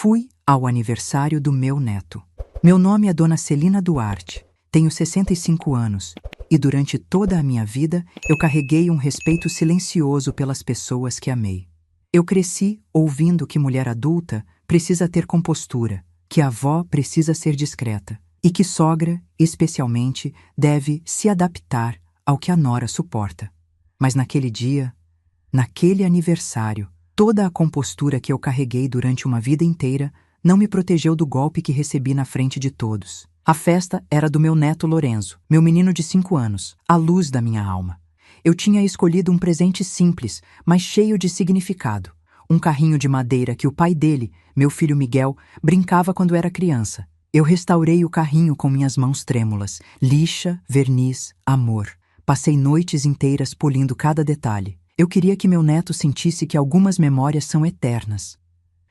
Fui ao aniversário do meu neto. Meu nome é Dona Celina Duarte, tenho 65 anos e durante toda a minha vida eu carreguei um respeito silencioso pelas pessoas que amei. Eu cresci ouvindo que mulher adulta precisa ter compostura, que avó precisa ser discreta e que sogra, especialmente, deve se adaptar ao que a nora suporta. Mas naquele dia, naquele aniversário, toda a compostura que eu carreguei durante uma vida inteira não me protegeu do golpe que recebi na frente de todos. A festa era do meu neto Lorenzo, meu menino de 5 anos, a luz da minha alma. Eu tinha escolhido um presente simples, mas cheio de significado. Um carrinho de madeira que o pai dele, meu filho Miguel, brincava quando era criança. Eu restaurei o carrinho com minhas mãos trêmulas, lixa, verniz, amor. Passei noites inteiras polindo cada detalhe. Eu queria que meu neto sentisse que algumas memórias são eternas.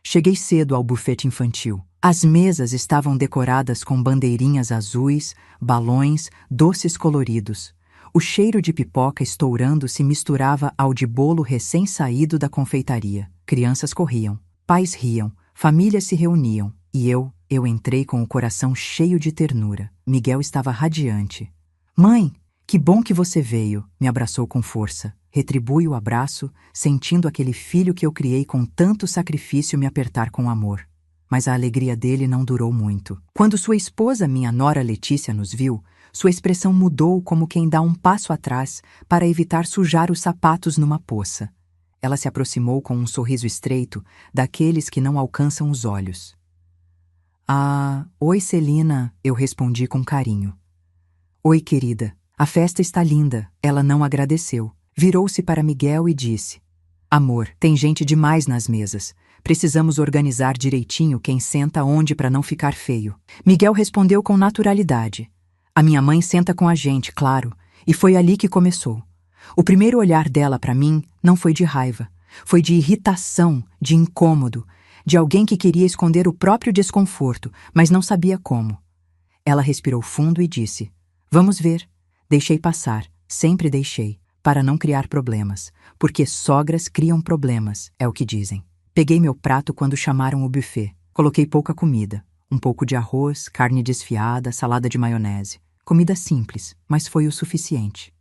Cheguei cedo ao bufete infantil. As mesas estavam decoradas com bandeirinhas azuis, balões, doces coloridos. O cheiro de pipoca estourando se misturava ao de bolo recém-saído da confeitaria. Crianças corriam, pais riam, famílias se reuniam. E eu entrei com o coração cheio de ternura. Miguel estava radiante. Mãe, que bom que você veio, me abraçou com força. Retribui o abraço, sentindo aquele filho que eu criei com tanto sacrifício me apertar com amor. Mas a alegria dele não durou muito. Quando sua esposa, minha nora Letícia, nos viu, sua expressão mudou como quem dá um passo atrás para evitar sujar os sapatos numa poça. Ela se aproximou com um sorriso estreito, daqueles que não alcançam os olhos. Ah, oi Celina, eu respondi com carinho. Oi, querida, a festa está linda. Ela não agradeceu. Virou-se para Miguel e disse: Amor, tem gente demais nas mesas. Precisamos organizar direitinho quem senta onde para não ficar feio. Miguel respondeu com naturalidade. A minha mãe senta com a gente, claro, e foi ali que começou. O primeiro olhar dela para mim não foi de raiva, foi de irritação, de incômodo, de alguém que queria esconder o próprio desconforto, mas não sabia como. Ela respirou fundo e disse: Vamos ver. Deixei passar, sempre deixei, para não criar problemas, porque sogras criam problemas, é o que dizem. Peguei meu prato quando chamaram o buffet. Coloquei pouca comida, um pouco de arroz, carne desfiada, salada de maionese. Comida simples, mas foi o suficiente.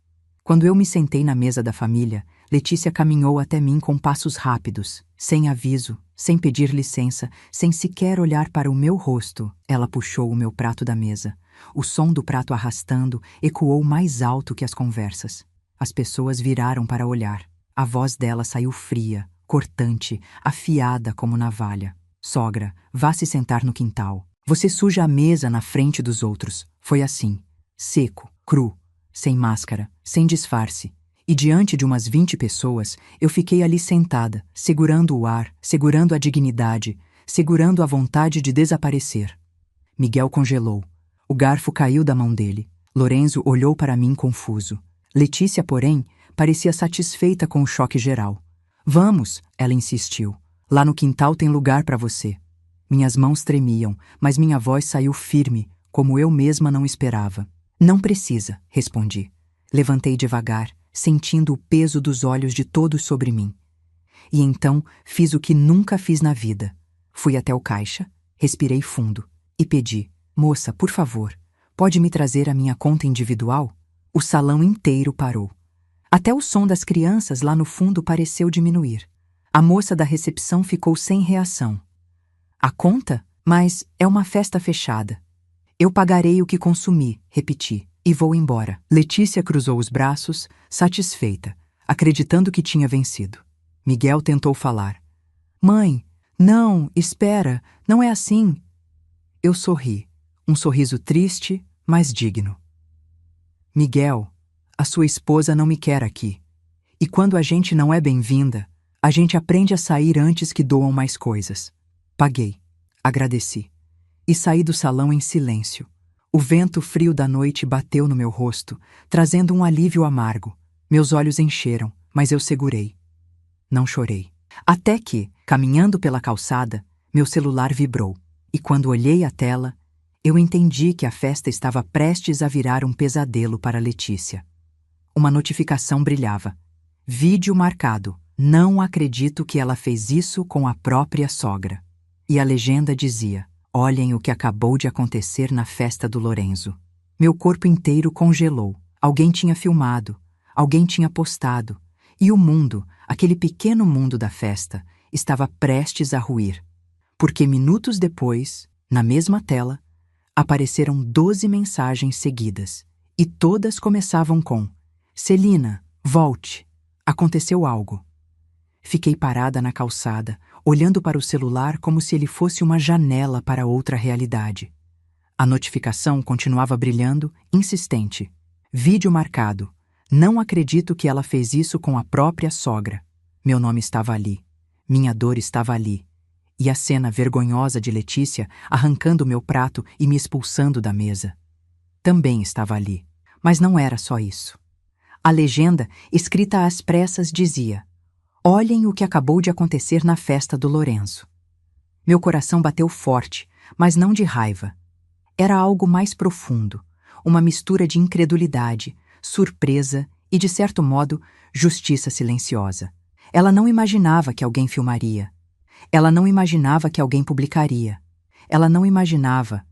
Quando eu me sentei na mesa da família, Letícia caminhou até mim com passos rápidos, sem aviso, sem pedir licença, sem sequer olhar para o meu rosto. Ela puxou o meu prato da mesa. O som do prato arrastando ecoou mais alto que as conversas. As pessoas viraram para olhar. A voz dela saiu fria, cortante, afiada como navalha. Sogra, vá se sentar no quintal. Você suja a mesa na frente dos outros. Foi assim, seco, cru, sem máscara, sem disfarce. E diante de umas 20 pessoas, eu fiquei ali sentada, segurando o ar, segurando a dignidade, segurando a vontade de desaparecer. Miguel congelou. O garfo caiu da mão dele. Lorenzo olhou para mim confuso. Letícia, porém, parecia satisfeita com o choque geral. Vamos, ela insistiu. Lá no quintal tem lugar para você. Minhas mãos tremiam, mas minha voz saiu firme, como eu mesma não esperava. Não precisa, respondi. Levantei devagar, sentindo o peso dos olhos de todos sobre mim. E então fiz o que nunca fiz na vida. Fui até o caixa, respirei fundo e pedi: Moça, por favor, pode me trazer a minha conta individual? O salão inteiro parou. Até o som das crianças lá no fundo pareceu diminuir. A moça da recepção ficou sem reação. A conta? Mas é uma festa fechada. Eu pagarei o que consumi, repeti, e vou embora. Letícia cruzou os braços, satisfeita, acreditando que tinha vencido. Miguel tentou falar. Mãe, não, espera, não é assim. Eu sorri, um sorriso triste, mas digno. Miguel, a sua esposa não me quer aqui. E quando a gente não é bem-vinda, a gente aprende a sair antes que doam mais coisas. Paguei, agradeci, e saí do salão em silêncio. O vento frio da noite bateu no meu rosto, trazendo um alívio amargo. Meus olhos encheram, mas eu segurei. Não chorei. Até que, caminhando pela calçada, meu celular vibrou. E quando olhei a tela, eu entendi que a festa estava prestes a virar um pesadelo para Letícia. Uma notificação brilhava. Vídeo marcado. Não acredito que ela fez isso com a própria sogra. E a legenda dizia: olhem o que acabou de acontecer na festa do Lorenzo. Meu corpo inteiro congelou. Alguém tinha filmado, alguém tinha postado, e o mundo, aquele pequeno mundo da festa, estava prestes a ruir. Porque minutos depois, na mesma tela, apareceram 12 mensagens seguidas, e todas começavam com: Celina, volte, aconteceu algo. Fiquei parada na calçada, olhando para o celular como se ele fosse uma janela para outra realidade. A notificação continuava brilhando, insistente. Vídeo marcado. Não acredito que ela fez isso com a própria sogra. Meu nome estava ali. Minha dor estava ali. E a cena vergonhosa de Letícia arrancando meu prato e me expulsando da mesa também estava ali. Mas não era só isso. A legenda, escrita às pressas, dizia: olhem o que acabou de acontecer na festa do Lorenzo. Meu coração bateu forte, mas não de raiva. Era algo mais profundo, uma mistura de incredulidade, surpresa e, de certo modo, justiça silenciosa. Ela não imaginava que alguém filmaria. Ela não imaginava que alguém publicaria. Ela não imaginava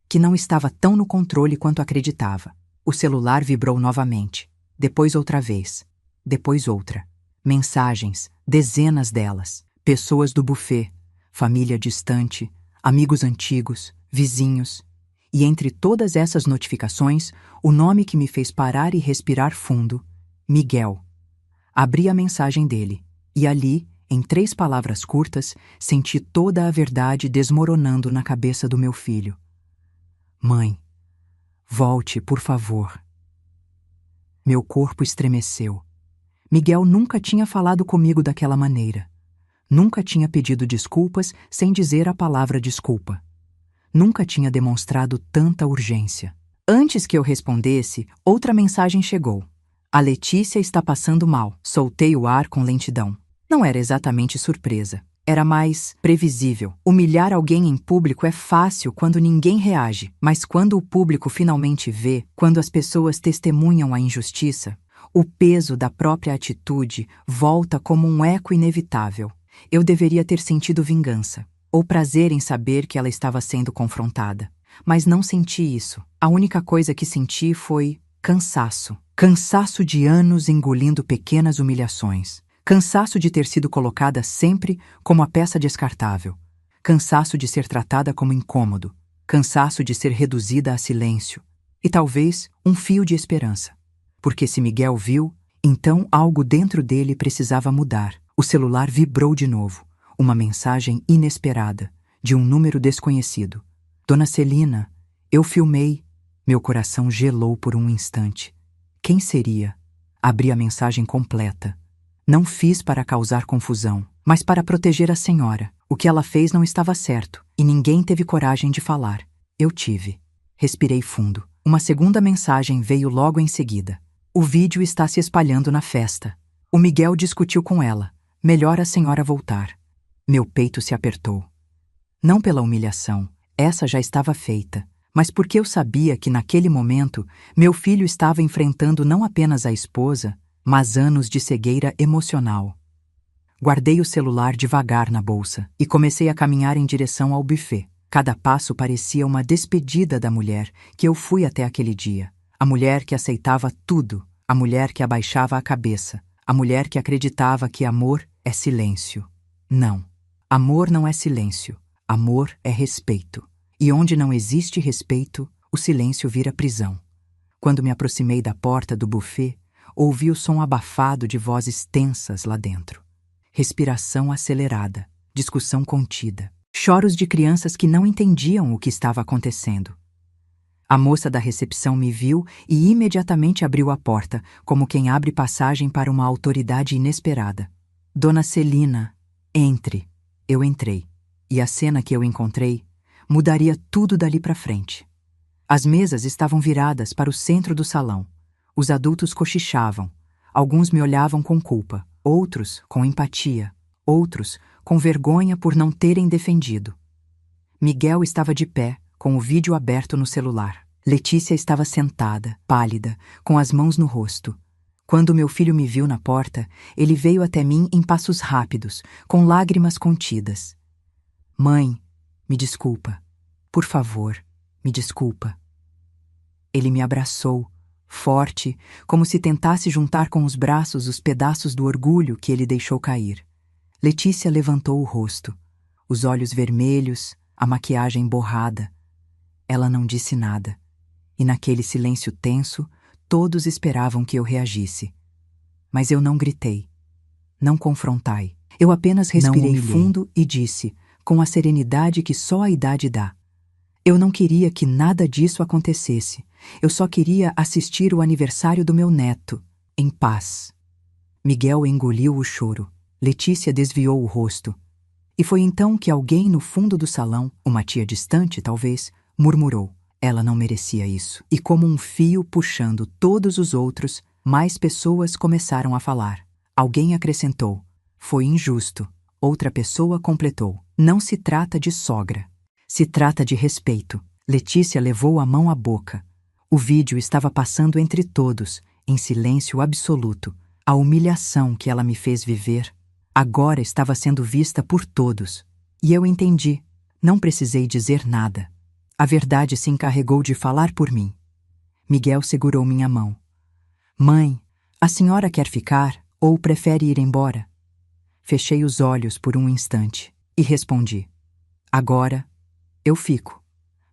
que não estava tão no controle quanto acreditava. O celular vibrou novamente. Depois outra vez. Depois outra. Mensagens, dezenas delas. Pessoas do buffet, família distante, amigos antigos, vizinhos. E entre todas essas notificações, o nome que me fez parar e respirar fundo: Miguel. Abri a mensagem dele, e ali, em 3 palavras curtas, senti toda a verdade desmoronando na cabeça do meu filho. Mãe, volte, por favor. Meu corpo estremeceu. Miguel nunca tinha falado comigo daquela maneira. Nunca tinha pedido desculpas sem dizer a palavra desculpa. Nunca tinha demonstrado tanta urgência. Antes que eu respondesse, outra mensagem chegou. A Letícia está passando mal. Soltei o ar com lentidão. Não era exatamente surpresa. Era mais previsível. Humilhar alguém em público é fácil quando ninguém reage, mas quando o público finalmente vê, quando as pessoas testemunham a injustiça, o peso da própria atitude volta como um eco inevitável. Eu deveria ter sentido vingança, ou prazer em saber que ela estava sendo confrontada. Mas não senti isso. A única coisa que senti foi cansaço. Cansaço de anos engolindo pequenas humilhações. Cansaço de ter sido colocada sempre como a peça descartável. Cansaço de ser tratada como incômodo. Cansaço de ser reduzida a silêncio. E talvez um fio de esperança. Porque se Miguel viu, então algo dentro dele precisava mudar. O celular vibrou de novo. Uma mensagem inesperada, de um número desconhecido. Dona Celina, eu filmei. Meu coração gelou por um instante. Quem seria? Abri a mensagem completa. Não fiz para causar confusão, mas para proteger a senhora. O que ela fez não estava certo, e ninguém teve coragem de falar. Eu tive. Respirei fundo. Uma segunda mensagem veio logo em seguida. O vídeo está se espalhando na festa. O Miguel discutiu com ela. Melhor a senhora voltar. Meu peito se apertou. Não pela humilhação, essa já estava feita, mas porque eu sabia que naquele momento meu filho estava enfrentando não apenas a esposa, mas anos de cegueira emocional. Guardei o celular devagar na bolsa e comecei a caminhar em direção ao buffet. Cada passo parecia uma despedida da mulher que eu fui até aquele dia. A mulher que aceitava tudo, a mulher que abaixava a cabeça, a mulher que acreditava que amor é silêncio. Não. Amor não é silêncio. Amor é respeito. E onde não existe respeito, o silêncio vira prisão. Quando me aproximei da porta do buffet, ouvi o som abafado de vozes tensas lá dentro. Respiração acelerada, discussão contida, choros de crianças que não entendiam o que estava acontecendo. A moça da recepção me viu e imediatamente abriu a porta, como quem abre passagem para uma autoridade inesperada. Dona Celina, entre. Eu entrei, e a cena que eu encontrei mudaria tudo dali para frente. As mesas estavam viradas para o centro do salão. Os adultos cochichavam. Alguns me olhavam com culpa, outros com empatia, outros com vergonha por não terem defendido. Miguel estava de pé, com o vídeo aberto no celular. Letícia estava sentada, pálida, com as mãos no rosto. Quando meu filho me viu na porta, ele veio até mim em passos rápidos, com lágrimas contidas. Mãe, Me desculpa. Por favor, me desculpa. Ele me abraçou, forte, como se tentasse juntar com os braços os pedaços do orgulho que ele deixou cair. Letícia levantou o rosto, os olhos vermelhos, a maquiagem borrada. Ela não disse nada, e naquele silêncio tenso, todos esperavam que eu reagisse. Mas eu não gritei. Não confrontai. Eu apenas respirei fundo e disse, com a serenidade que só a idade dá: eu não queria que nada disso acontecesse. Eu só queria assistir o aniversário do meu neto, em paz. Miguel engoliu o choro. Letícia desviou o rosto. E foi então que alguém no fundo do salão, uma tia distante talvez, murmurou: ela não merecia isso. E como um fio puxando todos os outros, mais pessoas começaram a falar. Alguém acrescentou: foi injusto. Outra pessoa completou: não se trata de sogra. Se trata de respeito. Letícia levou a mão à boca. O vídeo estava passando entre todos, em silêncio absoluto. A humilhação que ela me fez viver agora estava sendo vista por todos. E eu entendi. Não precisei dizer nada. A verdade se encarregou de falar por mim. Miguel segurou minha mão. Mãe, a senhora quer ficar ou prefere ir embora? Fechei os olhos por um instante e respondi: agora eu fico,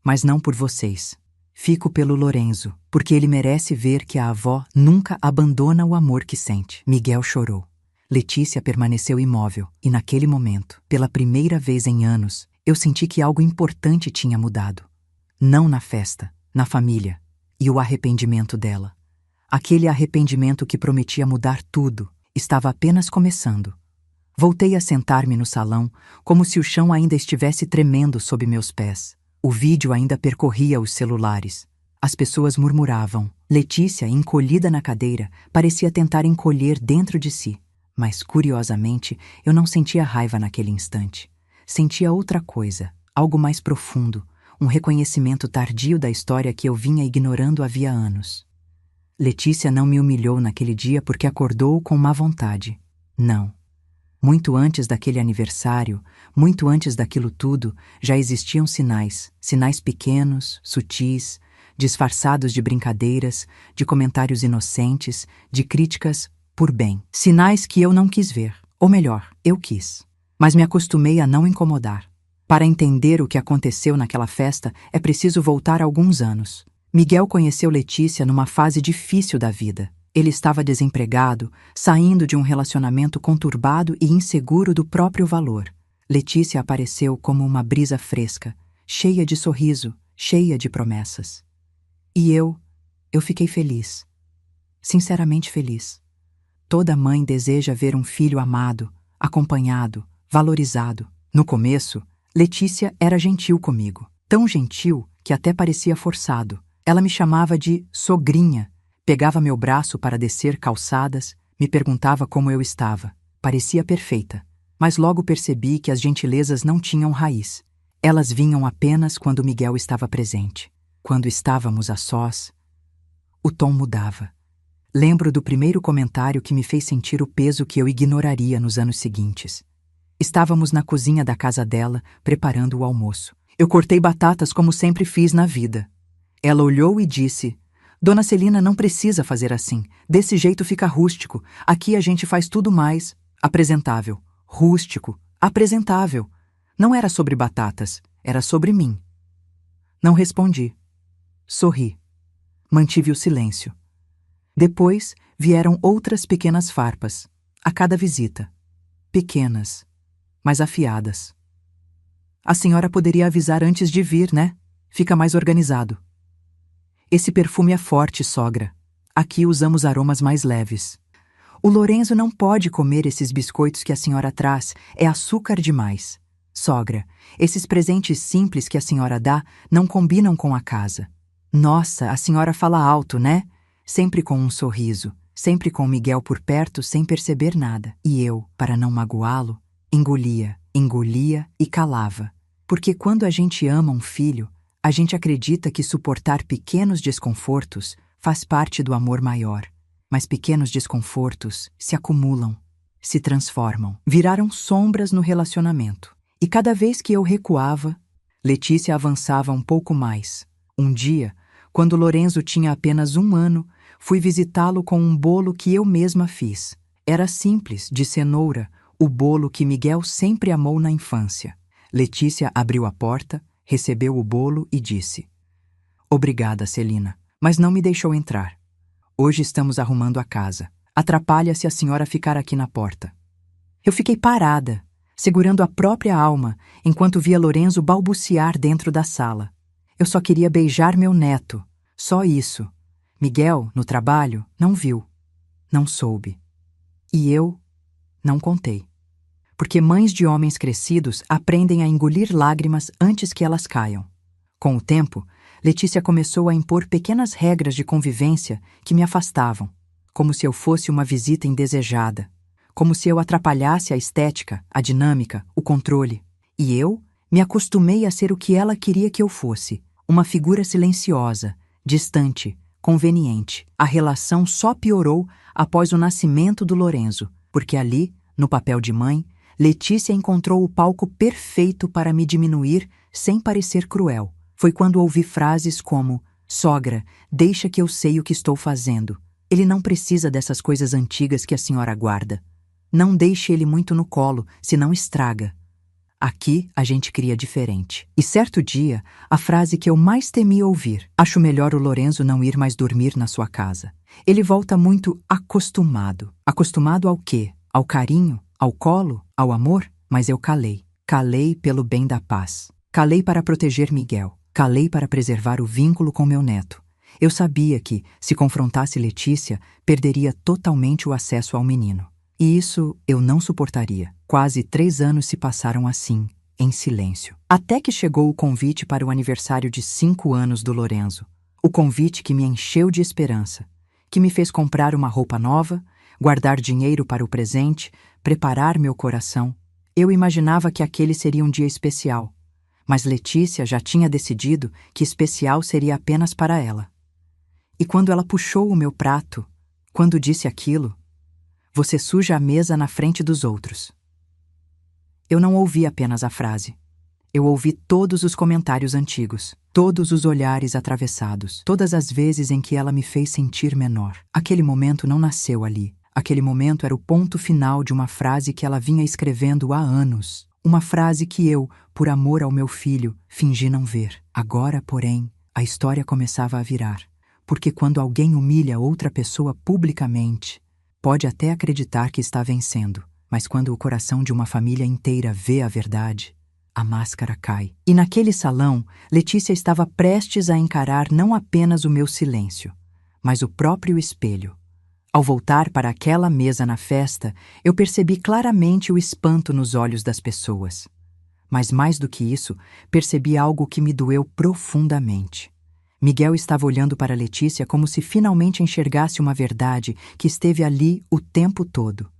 mas não por vocês. Fico pelo Lorenzo, porque ele merece ver que a avó nunca abandona o amor que sente. Miguel chorou. Letícia permaneceu imóvel e naquele momento, pela primeira vez em anos, eu senti que algo importante tinha mudado. Não na festa, na família, e o arrependimento dela. Aquele arrependimento que prometia mudar tudo, estava apenas começando. Voltei a sentar-me no salão, como se o chão ainda estivesse tremendo sob meus pés. O vídeo ainda percorria os celulares. As pessoas murmuravam. Letícia, encolhida na cadeira, parecia tentar encolher dentro de si. Mas, curiosamente, eu não sentia raiva naquele instante. Sentia outra coisa, algo mais profundo, um reconhecimento tardio da história que eu vinha ignorando havia anos. Letícia não me humilhou naquele dia porque acordou com má vontade. Não. Muito antes daquele aniversário, muito antes daquilo tudo, já existiam sinais, sinais pequenos, sutis, disfarçados de brincadeiras, de comentários inocentes, de críticas por bem. Sinais que eu não quis ver, ou melhor, eu quis. Mas me acostumei a não incomodar. Para entender o que aconteceu naquela festa, é preciso voltar alguns anos. Miguel conheceu Letícia numa fase difícil da vida. Ele estava desempregado, saindo de um relacionamento conturbado e inseguro do próprio valor. Letícia apareceu como uma brisa fresca, cheia de sorriso, cheia de promessas. E eu fiquei feliz. Sinceramente feliz. Toda mãe deseja ver um filho amado, acompanhado, valorizado. No começo, Letícia era gentil comigo. Tão gentil que até parecia forçado. Ela me chamava de sogrinha. Pegava meu braço para descer calçadas, me perguntava como eu estava. Parecia perfeita, mas logo percebi que as gentilezas não tinham raiz. Elas vinham apenas quando Miguel estava presente. Quando estávamos a sós, o tom mudava. Lembro do primeiro comentário que me fez sentir o peso que eu ignoraria nos anos seguintes. Estávamos na cozinha da casa dela, preparando o almoço. Eu cortei batatas como sempre fiz na vida. Ela olhou e disse: Dona Celina não precisa fazer assim. Desse jeito fica rústico. Aqui a gente faz tudo mais apresentável. Rústico, apresentável. Não era sobre batatas, era sobre mim. Não respondi. Sorri. Mantive o silêncio. Depois vieram outras pequenas farpas, a cada visita. Pequenas, mas afiadas. A senhora poderia avisar antes de vir, né? Fica mais organizado. Esse perfume é forte, sogra. Aqui usamos aromas mais leves. O Lorenzo não pode comer esses biscoitos que a senhora traz, é açúcar demais. Sogra, esses presentes simples que a senhora dá não combinam com a casa. Nossa, a senhora fala alto, né? Sempre com um sorriso, sempre com Miguel por perto sem perceber nada. E eu, para não magoá-lo, engolia e calava. Porque quando a gente ama um filho, a gente acredita que suportar pequenos desconfortos faz parte do amor maior. Mas pequenos desconfortos se acumulam, se transformam, viraram sombras no relacionamento. E cada vez que eu recuava, Letícia avançava um pouco mais. Um dia, quando Lorenzo tinha apenas 1 ano, fui visitá-lo com um bolo que eu mesma fiz. Era simples, de cenoura, o bolo que Miguel sempre amou na infância. Letícia abriu a porta, recebeu o bolo e disse: "Obrigada, Celina, mas não me deixou entrar. Hoje estamos arrumando a casa. Atrapalha se a senhora ficar aqui na porta." Eu fiquei parada, segurando a própria alma, enquanto via Lorenzo balbuciar dentro da sala. Eu só queria beijar meu neto, só isso. Miguel, no trabalho, não viu, não soube. E eu não contei. Porque mães de homens crescidos aprendem a engolir lágrimas antes que elas caiam. Com o tempo, Letícia começou a impor pequenas regras de convivência que me afastavam, como se eu fosse uma visita indesejada, como se eu atrapalhasse a estética, a dinâmica, o controle. E eu me acostumei a ser o que ela queria que eu fosse, uma figura silenciosa, distante, conveniente. A relação só piorou após o nascimento do Lorenzo, porque ali, no papel de mãe, Letícia encontrou o palco perfeito para me diminuir sem parecer cruel. Foi quando ouvi frases como: "Sogra, deixa que eu sei o que estou fazendo. Ele não precisa dessas coisas antigas que a senhora guarda. Não deixe ele muito no colo, senão estraga. Aqui a gente cria diferente." E certo dia, a frase que eu mais temi ouvir: "Acho melhor o Lorenzo não ir mais dormir na sua casa. Ele volta muito acostumado." Acostumado ao quê? Ao carinho? Ao colo? Ao amor? Mas eu calei. Calei pelo bem da paz. Calei para proteger Miguel. Calei para preservar o vínculo com meu neto. Eu sabia que, se confrontasse Letícia, perderia totalmente o acesso ao menino. E isso eu não suportaria. Quase 3 anos se passaram assim, em silêncio. Até que chegou o convite para o aniversário de 5 anos do Lorenzo. O convite que me encheu de esperança, que me fez comprar uma roupa nova, guardar dinheiro para o presente, preparar meu coração. Eu imaginava que aquele seria um dia especial, mas Letícia já tinha decidido que especial seria apenas para ela. E quando ela puxou o meu prato, quando disse aquilo: "Você suja a mesa na frente dos outros." Eu não ouvi apenas a frase. Eu ouvi todos os comentários antigos, todos os olhares atravessados, todas as vezes em que ela me fez sentir menor. Aquele momento não nasceu ali. Aquele momento era o ponto final de uma frase que ela vinha escrevendo há anos. Uma frase que eu, por amor ao meu filho, fingi não ver. Agora, porém, a história começava a virar. Porque quando alguém humilha outra pessoa publicamente, pode até acreditar que está vencendo, mas quando o coração de uma família inteira vê a verdade, a máscara cai. E naquele salão, Letícia estava prestes a encarar não apenas o meu silêncio, mas o próprio espelho. Ao voltar para aquela mesa na festa, eu percebi claramente o espanto nos olhos das pessoas. Mas mais do que isso, percebi algo que me doeu profundamente. Miguel estava olhando para Letícia como se finalmente enxergasse uma verdade que esteve ali o tempo todo.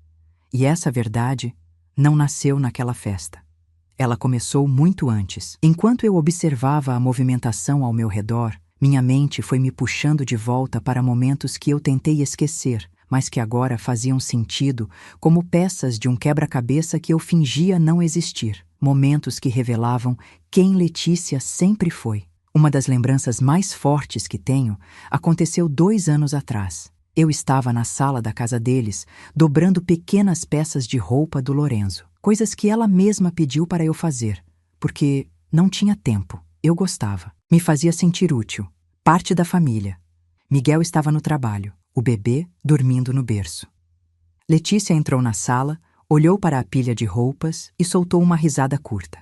E essa verdade não nasceu naquela festa. Ela começou muito antes. Enquanto eu observava a movimentação ao meu redor, minha mente foi me puxando de volta para momentos que eu tentei esquecer, mas que agora faziam sentido como peças de um quebra-cabeça que eu fingia não existir. Momentos que revelavam quem Letícia sempre foi. Uma das lembranças mais fortes que tenho aconteceu 2 anos atrás. Eu estava na sala da casa deles, dobrando pequenas peças de roupa do Lorenzo. Coisas que ela mesma pediu para eu fazer, porque não tinha tempo. Eu gostava. Me fazia sentir útil. Parte da família. Miguel estava no trabalho, o bebê dormindo no berço. Letícia entrou na sala, olhou para a pilha de roupas e soltou uma risada curta.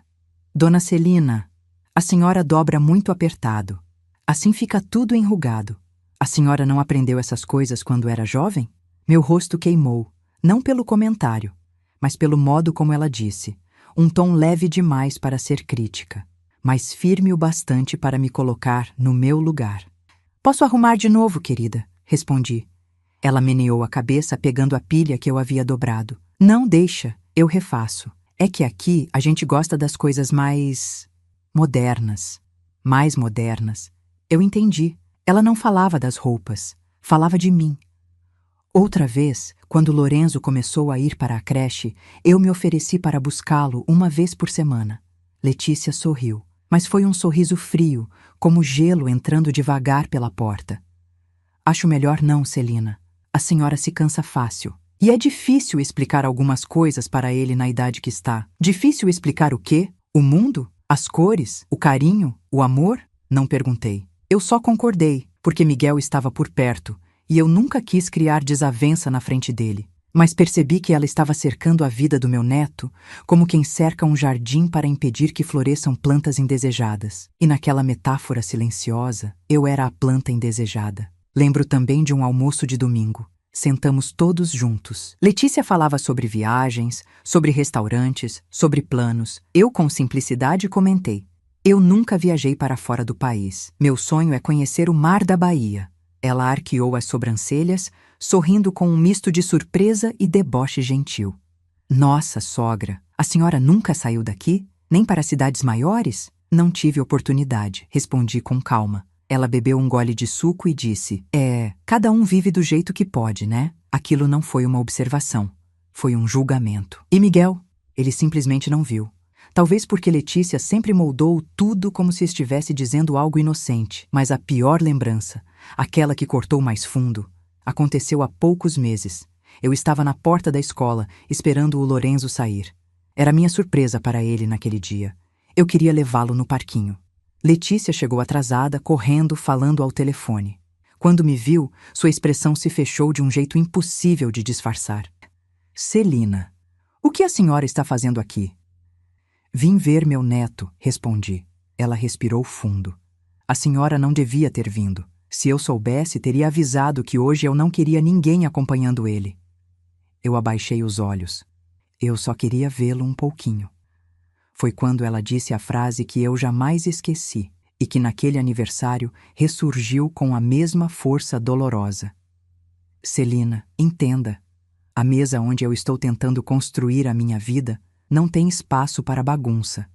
"Dona Celina, a senhora dobra muito apertado. Assim fica tudo enrugado. A senhora não aprendeu essas coisas quando era jovem?" Meu rosto queimou, não pelo comentário, mas pelo modo como ela disse, um tom leve demais para ser crítica, mas firme o bastante para me colocar no meu lugar. "Posso arrumar de novo, querida?" respondi. Ela meneou a cabeça pegando a pilha que eu havia dobrado. "Não, deixa, eu refaço. É que aqui a gente gosta das coisas mais modernas. Mais modernas." Eu entendi. Ela não falava das roupas, falava de mim. Outra vez, quando Lorenzo começou a ir para a creche, eu me ofereci para buscá-lo uma vez por semana. Letícia sorriu, mas foi um sorriso frio, como gelo entrando devagar pela porta. Acho melhor não, Celina. A senhora se cansa fácil. E é difícil explicar algumas coisas para ele na idade que está. Difícil explicar o quê? O mundo? As cores? O carinho? O amor? Não perguntei. Eu só concordei, porque Miguel estava por perto, e eu nunca quis criar desavença na frente dele. Mas percebi que ela estava cercando a vida do meu neto, como quem cerca um jardim para impedir que floresçam plantas indesejadas. E naquela metáfora silenciosa, eu era a planta indesejada. Lembro também de um almoço de domingo. Sentamos todos juntos. Letícia falava sobre viagens, sobre restaurantes, sobre planos. Eu, com simplicidade, comentei: eu nunca viajei para fora do país. Meu sonho é conhecer o mar da Bahia. Ela arqueou as sobrancelhas, sorrindo com um misto de surpresa e deboche gentil. Nossa, sogra, a senhora nunca saiu daqui? Nem para cidades maiores? Não tive oportunidade, respondi com calma. Ela bebeu um gole de suco e disse: cada um vive do jeito que pode, né? Aquilo não foi uma observação. Foi um julgamento. E Miguel? Ele simplesmente não viu. Talvez porque Letícia sempre moldou tudo como se estivesse dizendo algo inocente. Mas a pior lembrança, aquela que cortou mais fundo, aconteceu há poucos meses. Eu estava na porta da escola, esperando o Lorenzo sair. Era minha surpresa para ele naquele dia. Eu queria levá-lo no parquinho. Letícia chegou atrasada, correndo, falando ao telefone. Quando me viu, sua expressão se fechou de um jeito impossível de disfarçar. Celina, o que a senhora está fazendo aqui? Vim ver meu neto, respondi. Ela respirou fundo. A senhora não devia ter vindo. Se eu soubesse, teria avisado que hoje eu não queria ninguém acompanhando ele. Eu abaixei os olhos. Eu só queria vê-lo um pouquinho. Foi quando ela disse a frase que eu jamais esqueci e que naquele aniversário ressurgiu com a mesma força dolorosa. Celina, entenda. A mesa onde eu estou tentando construir a minha vida não tem espaço para bagunça.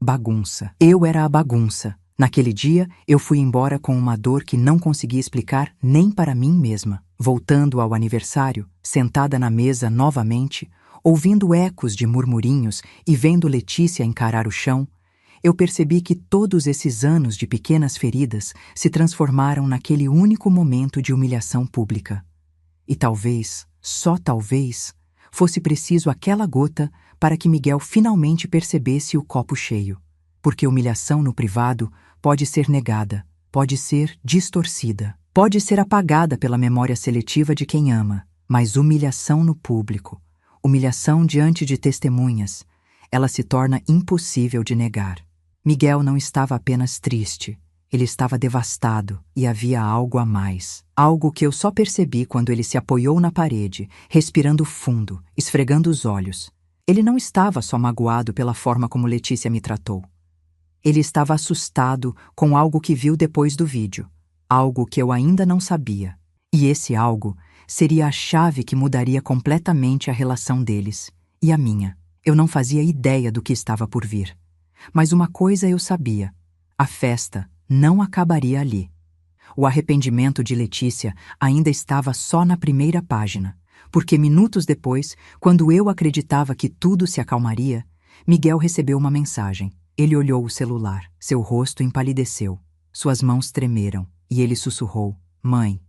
Bagunça. Eu era a bagunça. Naquele dia, eu fui embora com uma dor que não consegui explicar nem para mim mesma. Voltando ao aniversário, sentada na mesa novamente, ouvindo ecos de murmurinhos e vendo Letícia encarar o chão, eu percebi que todos esses anos de pequenas feridas se transformaram naquele único momento de humilhação pública. E talvez, só talvez, fosse preciso aquela gota para que Miguel finalmente percebesse o copo cheio. Porque humilhação no privado pode ser negada, pode ser distorcida, pode ser apagada pela memória seletiva de quem ama, mas humilhação no público, humilhação diante de testemunhas, ela se torna impossível de negar. Miguel não estava apenas triste, ele estava devastado e havia algo a mais. Algo que eu só percebi quando ele se apoiou na parede, respirando fundo, esfregando os olhos. Ele não estava só magoado pela forma como Letícia me tratou. Ele estava assustado com algo que viu depois do vídeo, algo que eu ainda não sabia. E esse algo seria a chave que mudaria completamente a relação deles e a minha. Eu não fazia ideia do que estava por vir. Mas uma coisa eu sabia: a festa não acabaria ali. O arrependimento de Letícia ainda estava só na primeira página, porque minutos depois, quando eu acreditava que tudo se acalmaria, Miguel recebeu uma mensagem. Ele olhou o celular, seu rosto empalideceu, suas mãos tremeram, e ele sussurrou: "Mãe,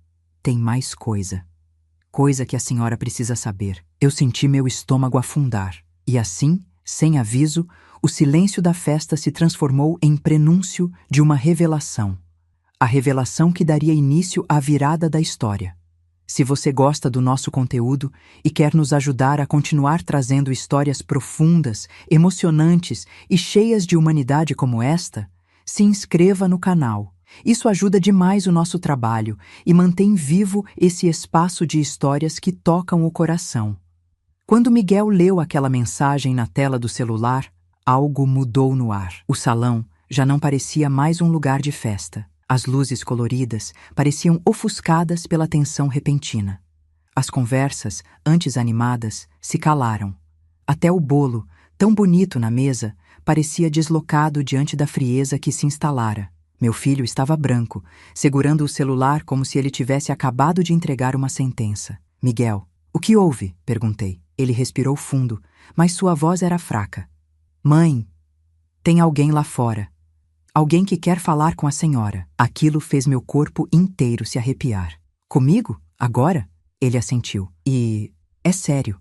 tem mais coisa. Coisa que a senhora precisa saber." Eu senti meu estômago afundar, e assim, sem aviso, o silêncio da festa se transformou em prenúncio de uma revelação. A revelação que daria início à virada da história. Se você gosta do nosso conteúdo e quer nos ajudar a continuar trazendo histórias profundas, emocionantes e cheias de humanidade como esta, se inscreva no canal. Isso ajuda demais o nosso trabalho e mantém vivo esse espaço de histórias que tocam o coração. Quando Miguel leu aquela mensagem na tela do celular, algo mudou no ar. O salão já não parecia mais um lugar de festa. As luzes coloridas pareciam ofuscadas pela tensão repentina. As conversas, antes animadas, se calaram. Até o bolo, tão bonito na mesa, parecia deslocado diante da frieza que se instalara. Meu filho estava branco, segurando o celular como se ele tivesse acabado de entregar uma sentença. "Miguel, o que houve?" perguntei. Ele respirou fundo, mas sua voz era fraca. "Mãe, tem alguém lá fora." Alguém que quer falar com a senhora. Aquilo fez meu corpo inteiro se arrepiar. Comigo? Agora? Ele assentiu. E... é sério.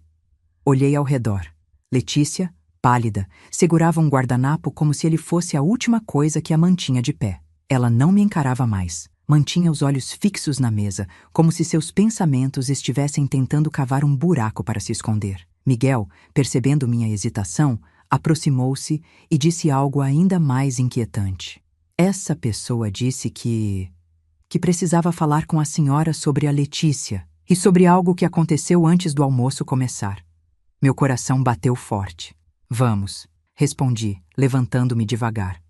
Olhei ao redor. Letícia, pálida, segurava um guardanapo como se ele fosse a última coisa que a mantinha de pé. Ela não me encarava mais. Mantinha os olhos fixos na mesa, como se seus pensamentos estivessem tentando cavar um buraco para se esconder. Miguel, percebendo minha hesitação, aproximou-se e disse algo ainda mais inquietante. Essa pessoa disse que precisava falar com a senhora sobre a Letícia e sobre algo que aconteceu antes do almoço começar. Meu coração bateu forte. Vamos, respondi, levantando-me devagar.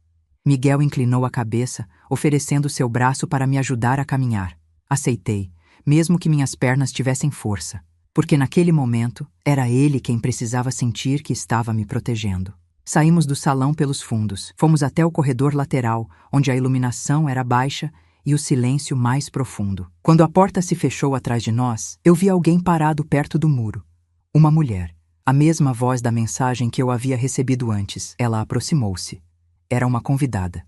Miguel inclinou a cabeça, oferecendo seu braço para me ajudar a caminhar. Aceitei, mesmo que minhas pernas tivessem força, porque naquele momento era ele quem precisava sentir que estava me protegendo. Saímos do salão pelos fundos, fomos até o corredor lateral, onde a iluminação era baixa e o silêncio mais profundo. Quando a porta se fechou atrás de nós, eu vi alguém parado perto do muro. Uma mulher, a mesma voz da mensagem que eu havia recebido antes. Ela aproximou-se. Era uma convidada.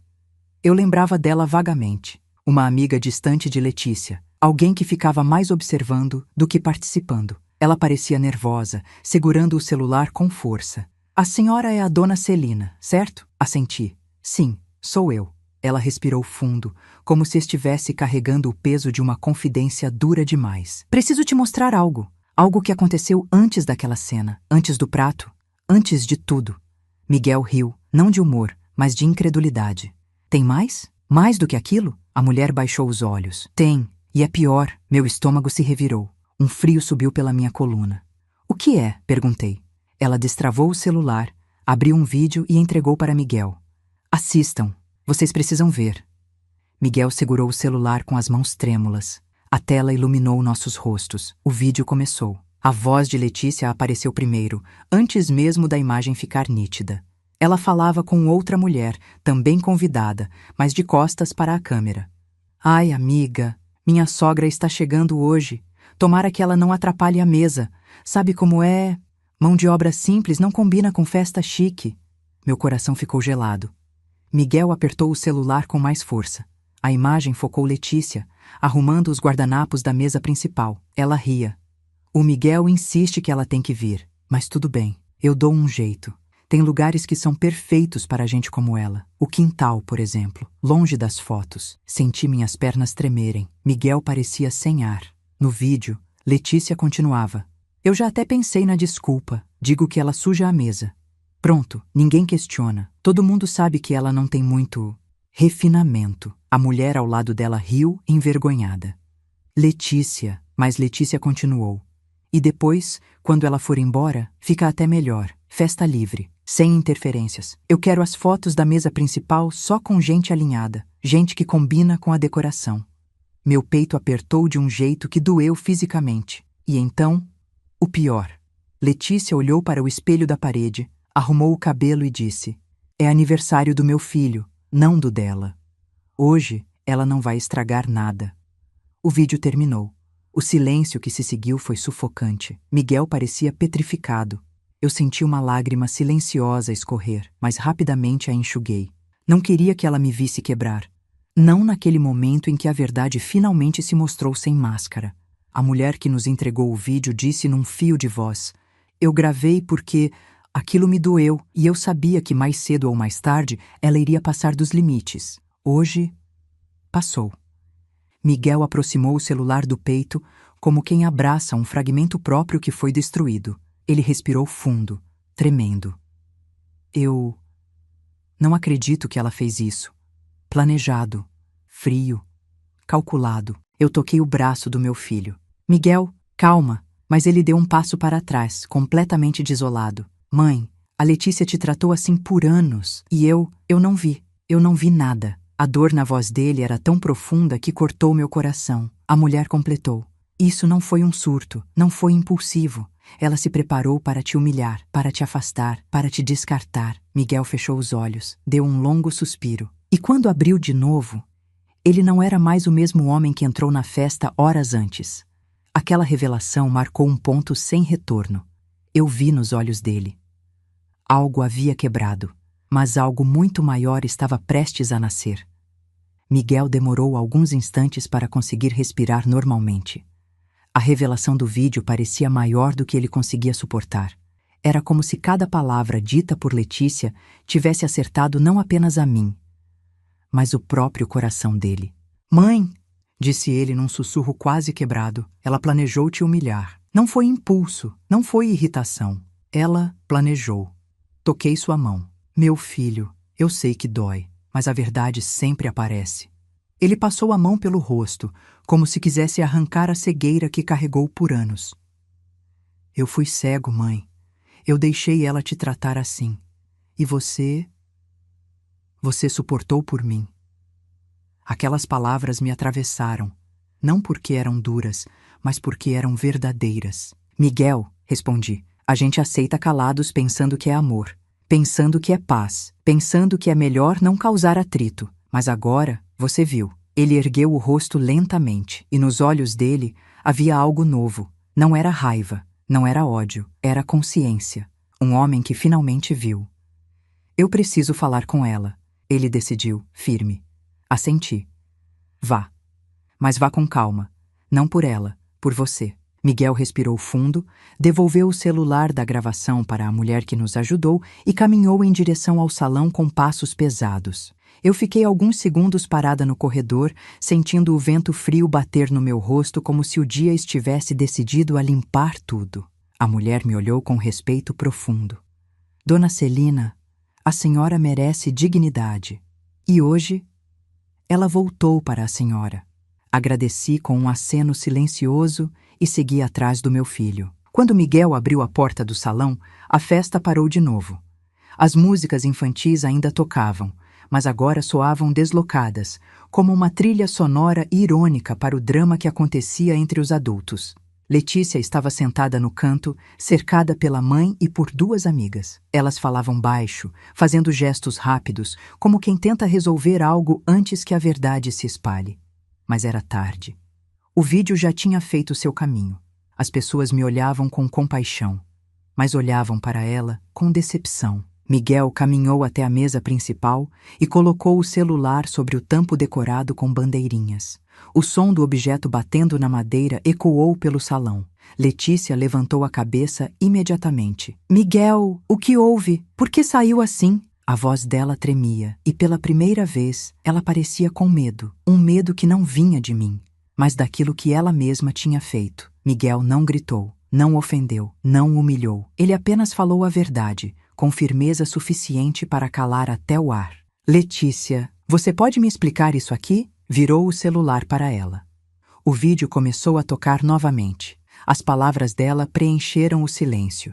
Eu lembrava dela vagamente, uma amiga distante de Letícia, alguém que ficava mais observando do que participando. Ela parecia nervosa, segurando o celular com força. A senhora é a dona Celina, certo? Assenti. Sim, sou eu. Ela respirou fundo, como se estivesse carregando o peso de uma confidência dura demais. Preciso te mostrar algo. Algo que aconteceu antes daquela cena, antes do prato, antes de tudo. Miguel riu, não de humor, mas de incredulidade. Tem mais? Mais do que aquilo? A mulher baixou os olhos. Tem, e é pior. Meu estômago se revirou. Um frio subiu pela minha coluna. O que é? Perguntei. Ela destravou o celular, abriu um vídeo e entregou para Miguel. Assistam. Vocês precisam ver. Miguel segurou o celular com as mãos trêmulas. A tela iluminou nossos rostos. O vídeo começou. A voz de Letícia apareceu primeiro, antes mesmo da imagem ficar nítida. Ela falava com outra mulher, também convidada, mas de costas para a câmera. Ai, amiga, minha sogra está chegando hoje. Tomara que ela não atrapalhe a mesa. Sabe como é? Mão de obra simples não combina com festa chique. Meu coração ficou gelado. Miguel apertou o celular com mais força. A imagem focou Letícia, arrumando os guardanapos da mesa principal. Ela ria. O Miguel insiste que ela tem que vir, mas tudo bem, eu dou um jeito. Tem lugares que são perfeitos para gente como ela. O quintal, por exemplo, longe das fotos. Senti minhas pernas tremerem. Miguel parecia sem ar. No vídeo, Letícia continuava. Eu já até pensei na desculpa. Digo que ela suja a mesa. Pronto, ninguém questiona. Todo mundo sabe que ela não tem muito refinamento. A mulher ao lado dela riu, envergonhada. Letícia, mas Letícia continuou. E depois, quando ela for embora, fica até melhor. Festa livre, sem interferências. Eu quero as fotos da mesa principal só com gente alinhada, gente que combina com a decoração. Meu peito apertou de um jeito que doeu fisicamente. E então, o pior. Letícia olhou para o espelho da parede, arrumou o cabelo e disse: é aniversário do meu filho, não do dela. Hoje, ela não vai estragar nada. O vídeo terminou. O silêncio que se seguiu foi sufocante. Miguel parecia petrificado. Eu senti uma lágrima silenciosa escorrer, mas rapidamente a enxuguei. Não queria que ela me visse quebrar. Não naquele momento em que a verdade finalmente se mostrou sem máscara. A mulher que nos entregou o vídeo disse num fio de voz: eu gravei porque aquilo me doeu e eu sabia que mais cedo ou mais tarde ela iria passar dos limites. Hoje, passou. Miguel aproximou o celular do peito como quem abraça um fragmento próprio que foi destruído. Ele respirou fundo, tremendo. Eu não acredito que ela fez isso. Planejado, frio, calculado. Eu toquei o braço do meu filho. Miguel, calma. Mas ele deu um passo para trás, completamente desolado. Mãe, a Letícia te tratou assim por anos. E eu não vi. Eu não vi nada. A dor na voz dele era tão profunda que cortou meu coração. A mulher completou. Isso não foi um surto, não foi impulsivo. Ela se preparou para te humilhar, para te afastar, para te descartar. Miguel fechou os olhos, deu um longo suspiro. E quando abriu de novo, ele não era mais o mesmo homem que entrou na festa horas antes. Aquela revelação marcou um ponto sem retorno. Eu vi nos olhos dele. Algo havia quebrado. Mas algo muito maior estava prestes a nascer. Miguel demorou alguns instantes para conseguir respirar normalmente. A revelação do vídeo parecia maior do que ele conseguia suportar. Era como se cada palavra dita por Letícia tivesse acertado não apenas a mim, mas o próprio coração dele. Mãe, disse ele num sussurro quase quebrado, ela planejou te humilhar. Não foi impulso, não foi irritação. Ela planejou. Toquei sua mão. Meu filho, eu sei que dói, mas a verdade sempre aparece. Ele passou a mão pelo rosto, como se quisesse arrancar a cegueira que carregou por anos. Eu fui cego, mãe. Eu deixei ela te tratar assim. E você suportou por mim. Aquelas palavras me atravessaram, não porque eram duras, mas porque eram verdadeiras. Miguel, respondi, a gente aceita calados pensando que é amor, pensando que é paz, pensando que é melhor não causar atrito. Mas agora, você viu. Ele ergueu o rosto lentamente, e nos olhos dele havia algo novo. Não era raiva, não era ódio, era consciência. Um homem que finalmente viu. Eu preciso falar com ela. Ele decidiu, firme. Assenti. Vá. Mas vá com calma. Não por ela, por você. Miguel respirou fundo, devolveu o celular da gravação para a mulher que nos ajudou e caminhou em direção ao salão com passos pesados. Eu fiquei alguns segundos parada no corredor, sentindo o vento frio bater no meu rosto como se o dia estivesse decidido a limpar tudo. A mulher me olhou com respeito profundo. Dona Celina, a senhora merece dignidade. E hoje, ela voltou para a senhora. Agradeci com um aceno silencioso e segui atrás do meu filho. Quando Miguel abriu a porta do salão, a festa parou de novo. As músicas infantis ainda tocavam, mas agora soavam deslocadas, como uma trilha sonora irônica para o drama que acontecia entre os adultos. Letícia estava sentada no canto, cercada pela mãe e por duas amigas. Elas falavam baixo, fazendo gestos rápidos, como quem tenta resolver algo antes que a verdade se espalhe. Mas era tarde. O vídeo já tinha feito seu caminho. As pessoas me olhavam com compaixão, mas olhavam para ela com decepção. Miguel caminhou até a mesa principal e colocou o celular sobre o tampo decorado com bandeirinhas. O som do objeto batendo na madeira ecoou pelo salão. Letícia levantou a cabeça imediatamente. Miguel, o que houve? Por que saiu assim? A voz dela tremia e pela primeira vez ela parecia com medo. Um medo que não vinha de mim, mas daquilo que ela mesma tinha feito. Miguel não gritou, não ofendeu, não humilhou. Ele apenas falou a verdade, com firmeza suficiente para calar até o ar. Letícia, você pode me explicar isso aqui? Virou o celular para ela. O vídeo começou a tocar novamente. As palavras dela preencheram o silêncio.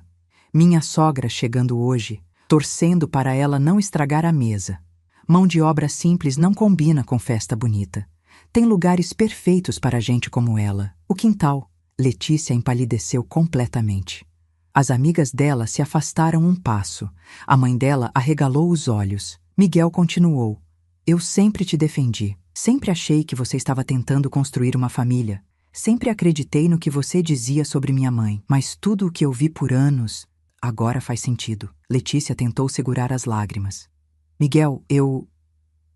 Minha sogra chegando hoje, torcendo para ela não estragar a mesa. Mão de obra simples não combina com festa bonita. Tem lugares perfeitos para gente como ela. O quintal. Letícia empalideceu completamente. As amigas dela se afastaram um passo. A mãe dela arregalou os olhos. Miguel continuou. Eu sempre te defendi. Sempre achei que você estava tentando construir uma família. Sempre acreditei no que você dizia sobre minha mãe. Mas tudo o que eu vi por anos, agora faz sentido. Letícia tentou segurar as lágrimas. Miguel, eu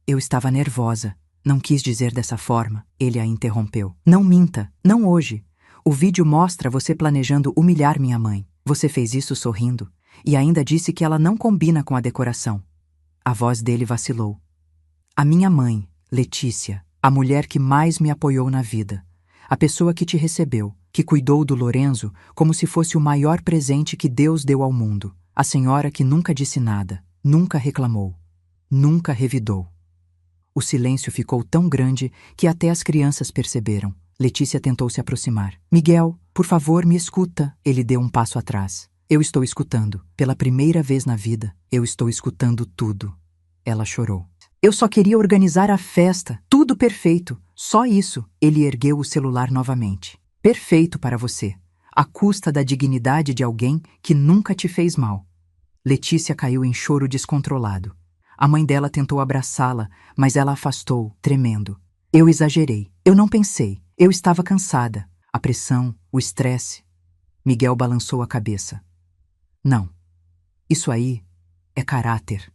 estava nervosa. Não quis dizer dessa forma. Ele a interrompeu. Não minta. Não hoje. O vídeo mostra você planejando humilhar minha mãe. Você fez isso sorrindo. E ainda disse que ela não combina com a decoração. A voz dele vacilou. A minha mãe, Letícia, a mulher que mais me apoiou na vida. A pessoa que te recebeu, que cuidou do Lorenzo como se fosse o maior presente que Deus deu ao mundo. A senhora que nunca disse nada, nunca reclamou, nunca revidou. O silêncio ficou tão grande que até as crianças perceberam. Letícia tentou se aproximar. Miguel, por favor, me escuta. Ele deu um passo atrás. Eu estou escutando. Pela primeira vez na vida, eu estou escutando tudo. Ela chorou. Eu só queria organizar a festa. Tudo perfeito. Só isso. Ele ergueu o celular novamente. Perfeito para você. À custa da dignidade de alguém que nunca te fez mal. Letícia caiu em choro descontrolado. A mãe dela tentou abraçá-la, mas ela afastou, tremendo. Eu exagerei. Eu não pensei. Eu estava cansada. A pressão, o estresse. Miguel balançou a cabeça. Não. Isso aí é caráter.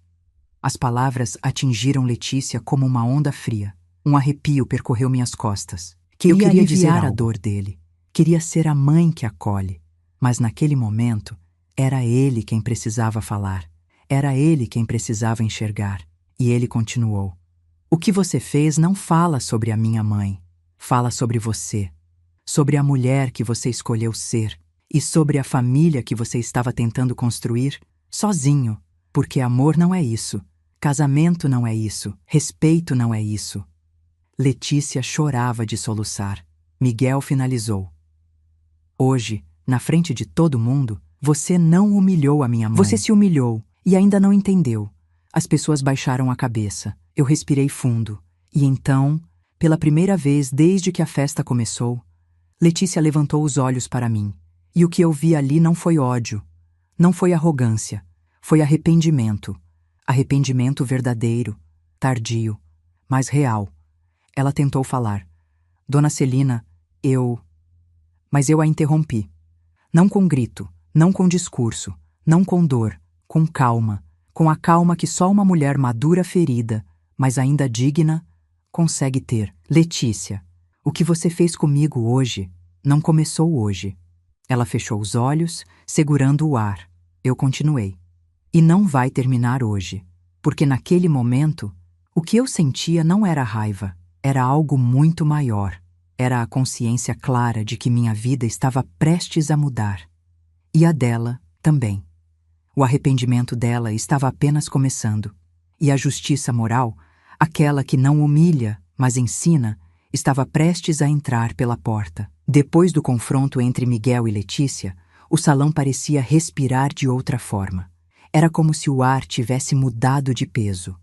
As palavras atingiram Letícia como uma onda fria. Um arrepio percorreu minhas costas. Eu queria aliviar a dor dele. Queria ser a mãe que acolhe. Mas naquele momento, era ele quem precisava falar. Era ele quem precisava enxergar. E ele continuou. O que você fez não fala sobre a minha mãe. Fala sobre você. Sobre a mulher que você escolheu ser. E sobre a família que você estava tentando construir sozinho. Porque amor não é isso. Casamento não é isso. Respeito não é isso. Letícia chorava de soluçar. Miguel finalizou. Hoje, na frente de todo mundo, você não humilhou a minha mãe. Você se humilhou e ainda não entendeu. As pessoas baixaram a cabeça. Eu respirei fundo. E então, pela primeira vez desde que a festa começou, Letícia levantou os olhos para mim. E o que eu vi ali não foi ódio. Não foi arrogância. Foi arrependimento. Arrependimento verdadeiro, tardio, mas real. Ela tentou falar. Dona Celina, Mas eu a interrompi. Não com grito, não com discurso, não com dor, com calma. Com a calma que só uma mulher madura ferida, mas ainda digna, consegue ter. Letícia, o que você fez comigo hoje não começou hoje. Ela fechou os olhos, segurando o ar. Eu continuei. E não vai terminar hoje. Porque naquele momento, o que eu sentia não era raiva, era algo muito maior. Era a consciência clara de que minha vida estava prestes a mudar. E a dela também. O arrependimento dela estava apenas começando. E a justiça moral, aquela que não humilha, mas ensina, estava prestes a entrar pela porta. Depois do confronto entre Miguel e Letícia, o salão parecia respirar de outra forma. Era como se o ar tivesse mudado de peso.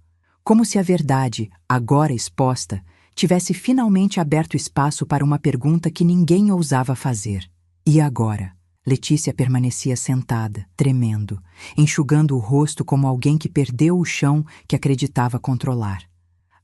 Como se a verdade, agora exposta, tivesse finalmente aberto espaço para uma pergunta que ninguém ousava fazer. E agora? Letícia permanecia sentada, tremendo, enxugando o rosto como alguém que perdeu o chão que acreditava controlar.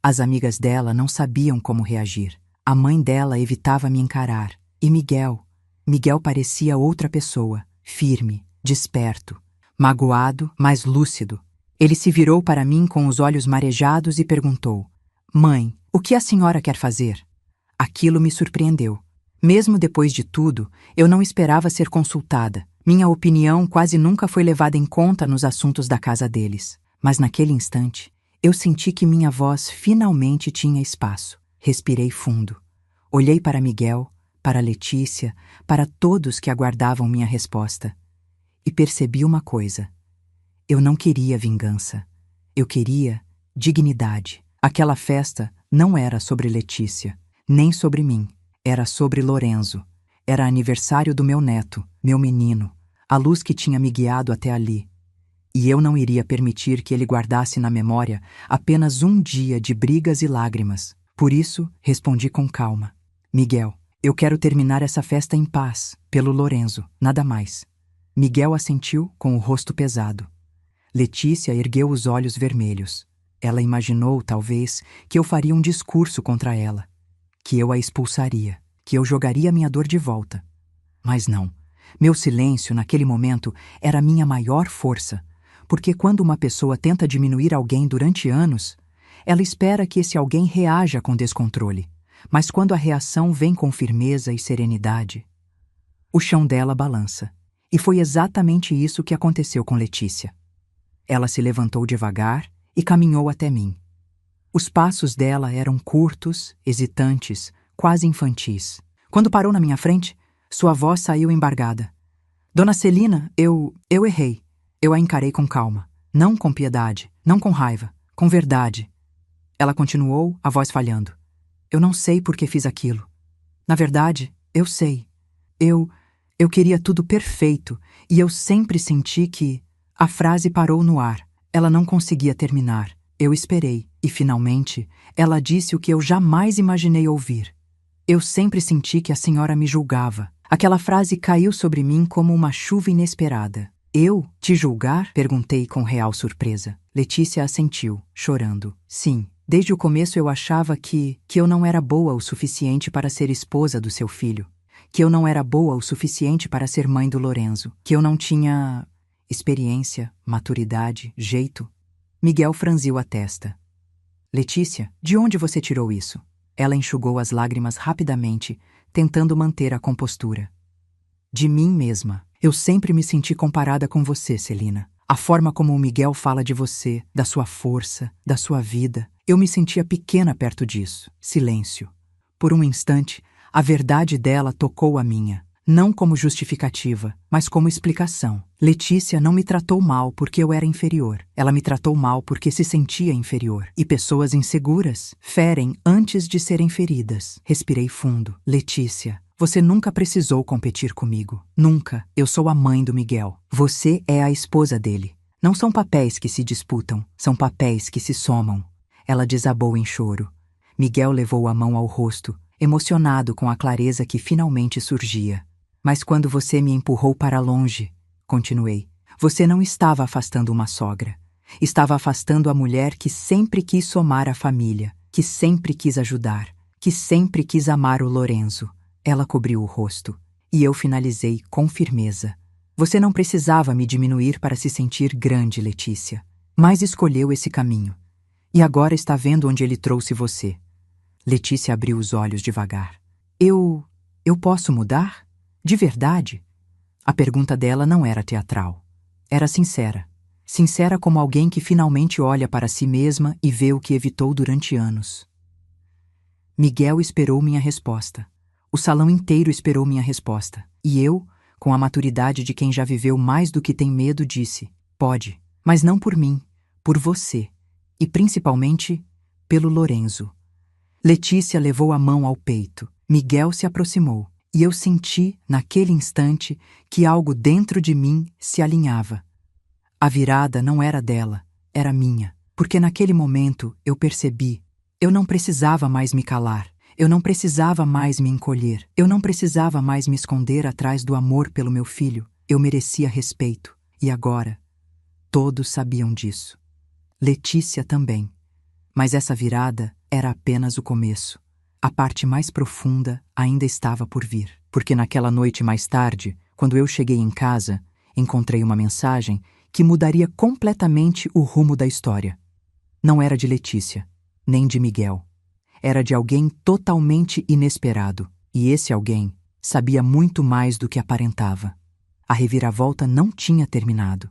As amigas dela não sabiam como reagir. A mãe dela evitava me encarar. E Miguel parecia outra pessoa, firme, desperto, magoado, mas lúcido. Ele se virou para mim com os olhos marejados e perguntou: Mãe, o que a senhora quer fazer? Aquilo me surpreendeu. Mesmo depois de tudo, eu não esperava ser consultada. Minha opinião quase nunca foi levada em conta nos assuntos da casa deles. Mas naquele instante, eu senti que minha voz finalmente tinha espaço. Respirei fundo. Olhei para Miguel, para Letícia, para todos que aguardavam minha resposta. E percebi uma coisa. Eu não queria vingança. Eu queria dignidade. Aquela festa não era sobre Letícia, nem sobre mim. Era sobre Lorenzo. Era aniversário do meu neto, meu menino, a luz que tinha me guiado até ali. E eu não iria permitir que ele guardasse na memória apenas um dia de brigas e lágrimas. Por isso, respondi com calma. Miguel, eu quero terminar essa festa em paz, pelo Lorenzo, nada mais. Miguel assentiu com o rosto pesado. Letícia ergueu os olhos vermelhos. Ela imaginou, talvez, que eu faria um discurso contra ela. Que eu a expulsaria, que eu jogaria minha dor de volta. Mas não. Meu silêncio, naquele momento, era minha maior força, porque quando uma pessoa tenta diminuir alguém durante anos, ela espera que esse alguém reaja com descontrole. Mas quando a reação vem com firmeza e serenidade, o chão dela balança. E foi exatamente isso que aconteceu com Letícia. Ela se levantou devagar e caminhou até mim. Os passos dela eram curtos, hesitantes, quase infantis. Quando parou na minha frente, sua voz saiu embargada. Dona Celina, eu errei. Eu a encarei com calma. Não com piedade, não com raiva, com verdade. Ela continuou, a voz falhando. Eu não sei por que fiz aquilo. Na verdade, eu sei. Eu queria tudo perfeito e eu sempre senti que... A frase parou no ar. Ela não conseguia terminar. Eu esperei e, finalmente, ela disse o que eu jamais imaginei ouvir. Eu sempre senti que a senhora me julgava. Aquela frase caiu sobre mim como uma chuva inesperada. Eu? Te julgar? Perguntei com real surpresa. Letícia assentiu, chorando. Sim, desde o começo eu achava que eu não era boa o suficiente para ser esposa do seu filho. Que eu não era boa o suficiente para ser mãe do Lorenzo. Que eu não tinha experiência, maturidade, jeito. Miguel franziu a testa. Letícia, de onde você tirou isso? Ela enxugou as lágrimas rapidamente, tentando manter a compostura. De mim mesma. Eu sempre me senti comparada com você, Celina. A forma como o Miguel fala de você, da sua força, da sua vida, eu me sentia pequena perto disso. Silêncio. Por um instante, a verdade dela tocou a minha. Não como justificativa, mas como explicação. Letícia não me tratou mal porque eu era inferior. Ela me tratou mal porque se sentia inferior. E pessoas inseguras ferem antes de serem feridas. Respirei fundo. Letícia, você nunca precisou competir comigo. Nunca. Eu sou a mãe do Miguel. Você é a esposa dele. Não são papéis que se disputam, são papéis que se somam. Ela desabou em choro. Miguel levou a mão ao rosto, emocionado com a clareza que finalmente surgia. Mas quando você me empurrou para longe, continuei, você não estava afastando uma sogra. Estava afastando a mulher que sempre quis somar a família, que sempre quis ajudar, que sempre quis amar o Lorenzo. Ela cobriu o rosto, e eu finalizei com firmeza. Você não precisava me diminuir para se sentir grande, Letícia, mas escolheu esse caminho. E agora está vendo onde ele trouxe você. Letícia abriu os olhos devagar. Eu posso mudar? De verdade? A pergunta dela não era teatral. Era sincera. Sincera como alguém que finalmente olha para si mesma e vê o que evitou durante anos. Miguel esperou minha resposta. O salão inteiro esperou minha resposta. E eu, com a maturidade de quem já viveu mais do que tem medo, disse: pode, mas não por mim, por você. E principalmente, pelo Lorenzo. Letícia levou a mão ao peito. Miguel se aproximou. E eu senti, naquele instante, que algo dentro de mim se alinhava. A virada não era dela, era minha. Porque naquele momento eu percebi, eu não precisava mais me calar, eu não precisava mais me encolher, eu não precisava mais me esconder atrás do amor pelo meu filho. Eu merecia respeito. E agora, todos sabiam disso. Letícia também. Mas essa virada era apenas o começo. A parte mais profunda ainda estava por vir. Porque naquela noite mais tarde, quando eu cheguei em casa, encontrei uma mensagem que mudaria completamente o rumo da história. Não era de Letícia, nem de Miguel. Era de alguém totalmente inesperado. E esse alguém sabia muito mais do que aparentava. A reviravolta não tinha terminado.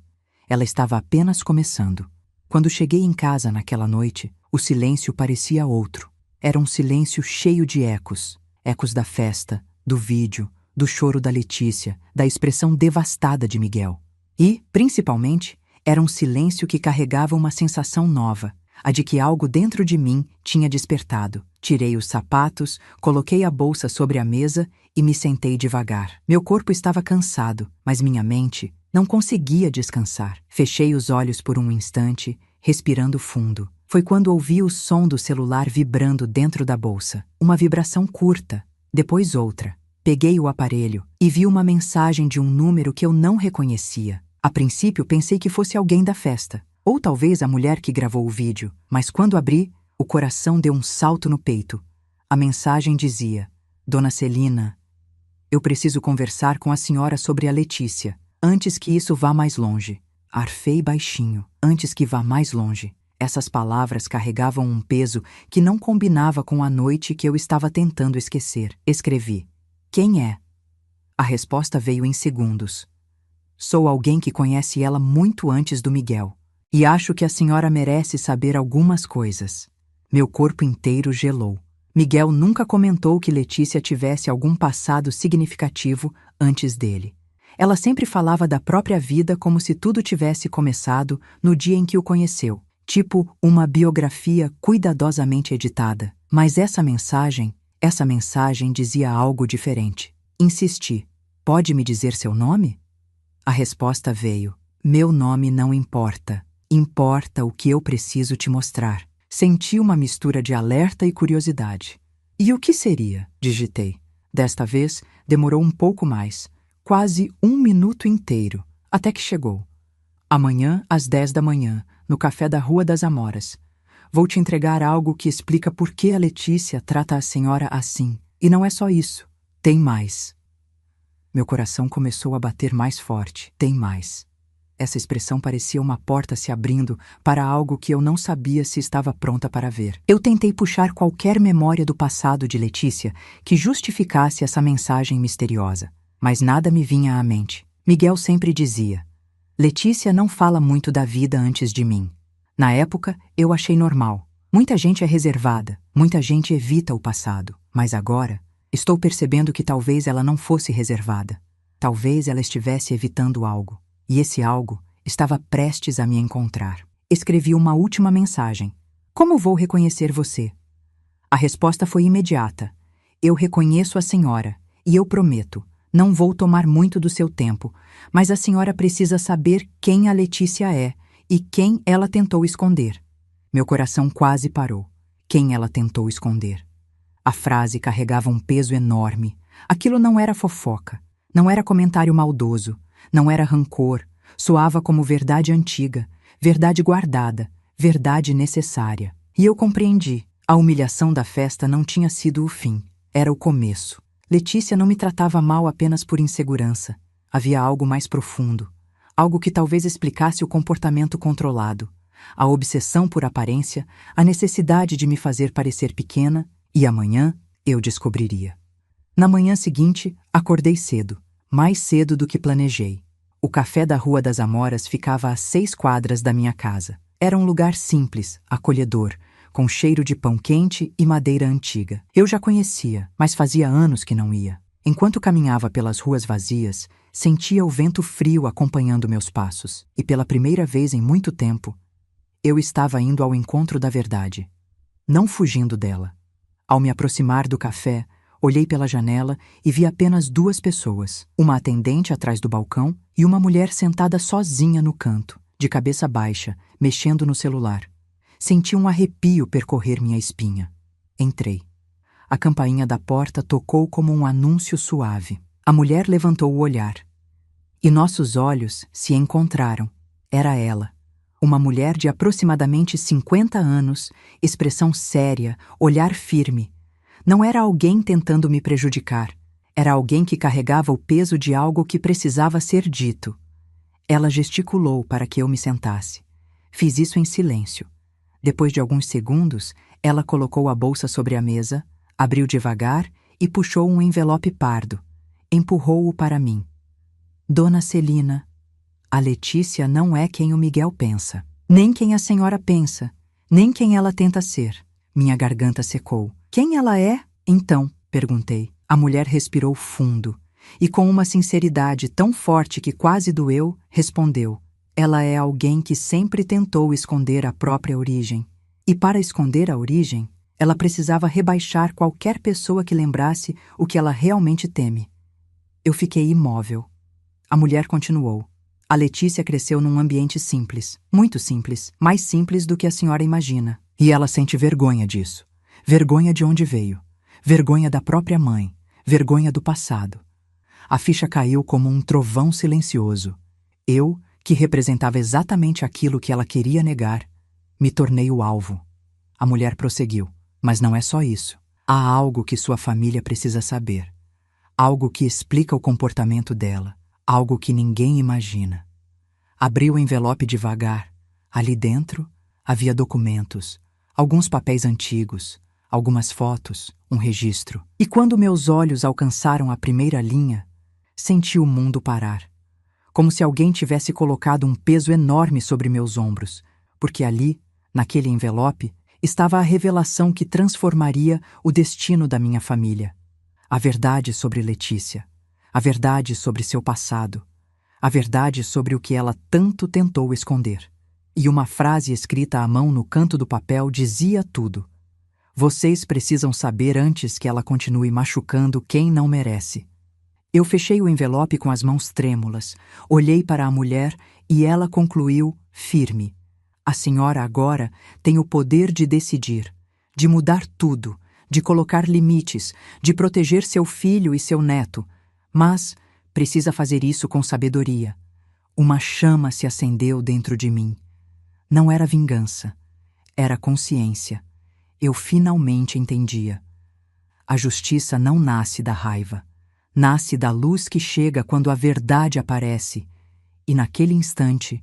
Ela estava apenas começando. Quando cheguei em casa naquela noite, o silêncio parecia outro. Era um silêncio cheio de ecos. Ecos da festa, do vídeo, do choro da Letícia, da expressão devastada de Miguel. E, principalmente, era um silêncio que carregava uma sensação nova, a de que algo dentro de mim tinha despertado. Tirei os sapatos, coloquei a bolsa sobre a mesa e me sentei devagar. Meu corpo estava cansado, mas minha mente não conseguia descansar. Fechei os olhos por um instante, respirando fundo. Foi quando ouvi o som do celular vibrando dentro da bolsa. Uma vibração curta, depois outra. Peguei o aparelho e vi uma mensagem de um número que eu não reconhecia. A princípio pensei que fosse alguém da festa, ou talvez a mulher que gravou o vídeo, mas quando abri, o coração deu um salto no peito. A mensagem dizia: Dona Celina, eu preciso conversar com a senhora sobre a Letícia, antes que isso vá mais longe. Arfei baixinho, antes que vá mais longe. Essas palavras carregavam um peso que não combinava com a noite que eu estava tentando esquecer. Escrevi: quem é? A resposta veio em segundos. Sou alguém que conhece ela muito antes do Miguel. E acho que a senhora merece saber algumas coisas. Meu corpo inteiro gelou. Miguel nunca comentou que Letícia tivesse algum passado significativo antes dele. Ela sempre falava da própria vida como se tudo tivesse começado no dia em que o conheceu. Tipo uma biografia cuidadosamente editada. Mas essa mensagem dizia algo diferente. Insisti: pode me dizer seu nome? A resposta veio: meu nome não importa. Importa o que eu preciso te mostrar. Senti uma mistura de alerta e curiosidade. E o que seria? Digitei. Desta vez, demorou um pouco mais. Quase 1 minuto inteiro. Até que chegou. Amanhã, às 10 da manhã, no café da Rua das Amoras. Vou te entregar algo que explica por que a Letícia trata a senhora assim. E não é só isso. Tem mais. Meu coração começou a bater mais forte. Tem mais. Essa expressão parecia uma porta se abrindo para algo que eu não sabia se estava pronta para ver. Eu tentei puxar qualquer memória do passado de Letícia que justificasse essa mensagem misteriosa, mas nada me vinha à mente. Miguel sempre dizia: Letícia não fala muito da vida antes de mim. Na época, eu achei normal. Muita gente é reservada, muita gente evita o passado, mas agora estou percebendo que talvez ela não fosse reservada. Talvez ela estivesse evitando algo. E esse algo estava prestes a me encontrar. Escrevi uma última mensagem. Como vou reconhecer você? A resposta foi imediata. Eu reconheço a senhora, e eu prometo, não vou tomar muito do seu tempo, mas a senhora precisa saber quem a Letícia é e quem ela tentou esconder. Meu coração quase parou. Quem ela tentou esconder? A frase carregava um peso enorme. Aquilo não era fofoca, não era comentário maldoso, não era rancor, soava como verdade antiga, verdade guardada, verdade necessária. E eu compreendi. A humilhação da festa não tinha sido o fim, era o começo. Letícia não me tratava mal apenas por insegurança. Havia algo mais profundo, algo que talvez explicasse o comportamento controlado, a obsessão por aparência, a necessidade de me fazer parecer pequena, e amanhã eu descobriria. Na manhã seguinte, acordei cedo, mais cedo do que planejei. O café da Rua das Amoras ficava a 6 quadras da minha casa. Era um lugar simples, acolhedor, com cheiro de pão quente e madeira antiga. Eu já conhecia, mas fazia anos que não ia. Enquanto caminhava pelas ruas vazias, sentia o vento frio acompanhando meus passos, e pela primeira vez em muito tempo, eu estava indo ao encontro da verdade, não fugindo dela. Ao me aproximar do café, olhei pela janela e vi apenas 2 pessoas, uma atendente atrás do balcão e uma mulher sentada sozinha no canto, de cabeça baixa, mexendo no celular. Senti um arrepio percorrer minha espinha. Entrei. A campainha da porta tocou como um anúncio suave. A mulher levantou o olhar. E nossos olhos se encontraram. Era ela. Uma mulher de aproximadamente 50 anos, expressão séria, olhar firme. Não era alguém tentando me prejudicar. Era alguém que carregava o peso de algo que precisava ser dito. Ela gesticulou para que eu me sentasse. Fiz isso em silêncio. Depois de alguns segundos, ela colocou a bolsa sobre a mesa, abriu devagar e puxou um envelope pardo. Empurrou-o para mim. Dona Celina, a Letícia não é quem o Miguel pensa. Nem quem a senhora pensa. Nem quem ela tenta ser. Minha garganta secou. Quem ela é? Então, perguntei. A mulher respirou fundo e, com uma sinceridade tão forte que quase doeu, respondeu. Ela é alguém que sempre tentou esconder a própria origem. E para esconder a origem, ela precisava rebaixar qualquer pessoa que lembrasse o que ela realmente teme. Eu fiquei imóvel. A mulher continuou. A Letícia cresceu num ambiente simples, muito simples, mais simples do que a senhora imagina. E ela sente vergonha disso. Vergonha de onde veio. Vergonha da própria mãe. Vergonha do passado. A ficha caiu como um trovão silencioso. Eu, que representava exatamente aquilo que ela queria negar, me tornei o alvo. A mulher prosseguiu. Mas não é só isso. Há algo que sua família precisa saber. Algo que explica o comportamento dela. Algo que ninguém imagina. Abri o envelope devagar. Ali dentro havia documentos, alguns papéis antigos, algumas fotos, um registro. E quando meus olhos alcançaram a primeira linha, senti o mundo parar. Como se alguém tivesse colocado um peso enorme sobre meus ombros, porque ali, naquele envelope, estava a revelação que transformaria o destino da minha família. A verdade sobre Letícia. A verdade sobre seu passado. A verdade sobre o que ela tanto tentou esconder. E uma frase escrita à mão no canto do papel dizia tudo. Vocês precisam saber antes que ela continue machucando quem não merece. Eu fechei o envelope com as mãos trêmulas, olhei para a mulher e ela concluiu, firme. A senhora agora tem o poder de decidir, de mudar tudo, de colocar limites, de proteger seu filho e seu neto, mas precisa fazer isso com sabedoria. Uma chama se acendeu dentro de mim. Não era vingança, era consciência. Eu finalmente entendia. A justiça não nasce da raiva. Nasce da luz que chega quando a verdade aparece. E naquele instante,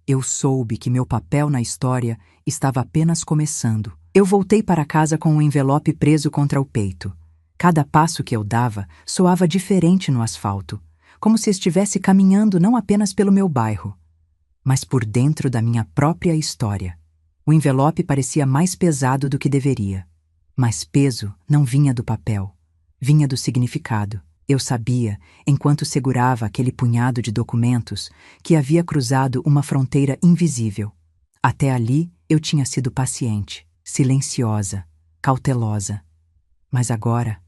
eu soube que meu papel na história estava apenas começando. Eu voltei para casa com um envelope preso contra o peito. Cada passo que eu dava soava diferente no asfalto, como se estivesse caminhando não apenas pelo meu bairro, mas por dentro da minha própria história. O envelope parecia mais pesado do que deveria. Mas peso não vinha do papel, vinha do significado. Eu sabia, enquanto segurava aquele punhado de documentos, que havia cruzado uma fronteira invisível. Até ali eu tinha sido paciente, silenciosa, cautelosa. Mas agora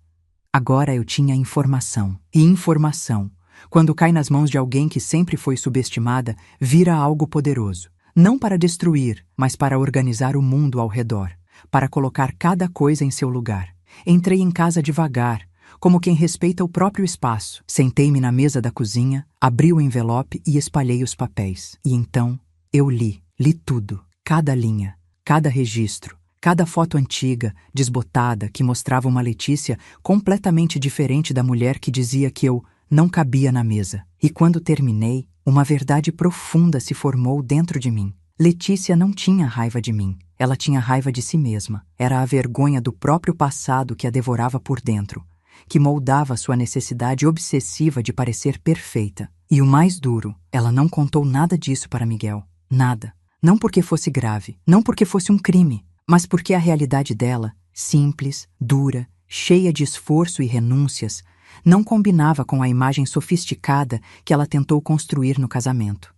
eu tinha informação. E informação, quando cai nas mãos de alguém que sempre foi subestimada, vira algo poderoso. Não para destruir, mas para organizar o mundo ao redor, para colocar cada coisa em seu lugar. Entrei em casa devagar, como quem respeita o próprio espaço. Sentei-me na mesa da cozinha, abri o envelope e espalhei os papéis. E então eu li tudo, cada linha, cada registro, cada foto antiga, desbotada, que mostrava uma Letícia completamente diferente da mulher que dizia que eu não cabia na mesa. E quando terminei, uma verdade profunda se formou dentro de mim. Letícia não tinha raiva de mim. Ela tinha raiva de si mesma. Era a vergonha do próprio passado que a devorava por dentro, que moldava sua necessidade obsessiva de parecer perfeita. E o mais duro, ela não contou nada disso para Miguel. Nada. Não porque fosse grave, não porque fosse um crime, mas porque a realidade dela, simples, dura, cheia de esforço e renúncias, não combinava com a imagem sofisticada que ela tentou construir no casamento.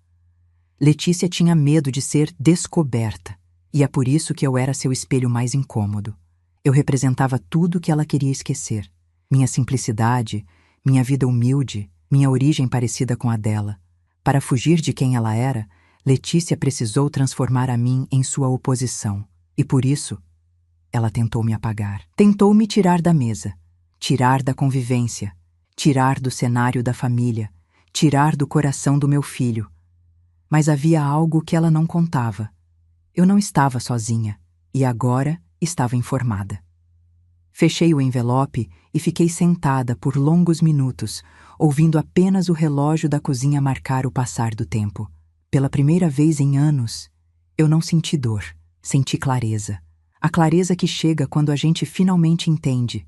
Letícia tinha medo de ser descoberta, e é por isso que eu era seu espelho mais incômodo. Eu representava tudo que ela queria esquecer. Minha simplicidade, minha vida humilde, minha origem parecida com a dela. Para fugir de quem ela era, Letícia precisou transformar a mim em sua oposição. E por isso, ela tentou me apagar. Tentou me tirar da mesa, tirar da convivência, tirar do cenário da família, tirar do coração do meu filho. Mas havia algo que ela não contava. Eu não estava sozinha, e agora estava informada. Fechei o envelope e fiquei sentada por longos minutos, ouvindo apenas o relógio da cozinha marcar o passar do tempo. Pela primeira vez em anos, eu não senti dor, senti clareza. A clareza que chega quando a gente finalmente entende.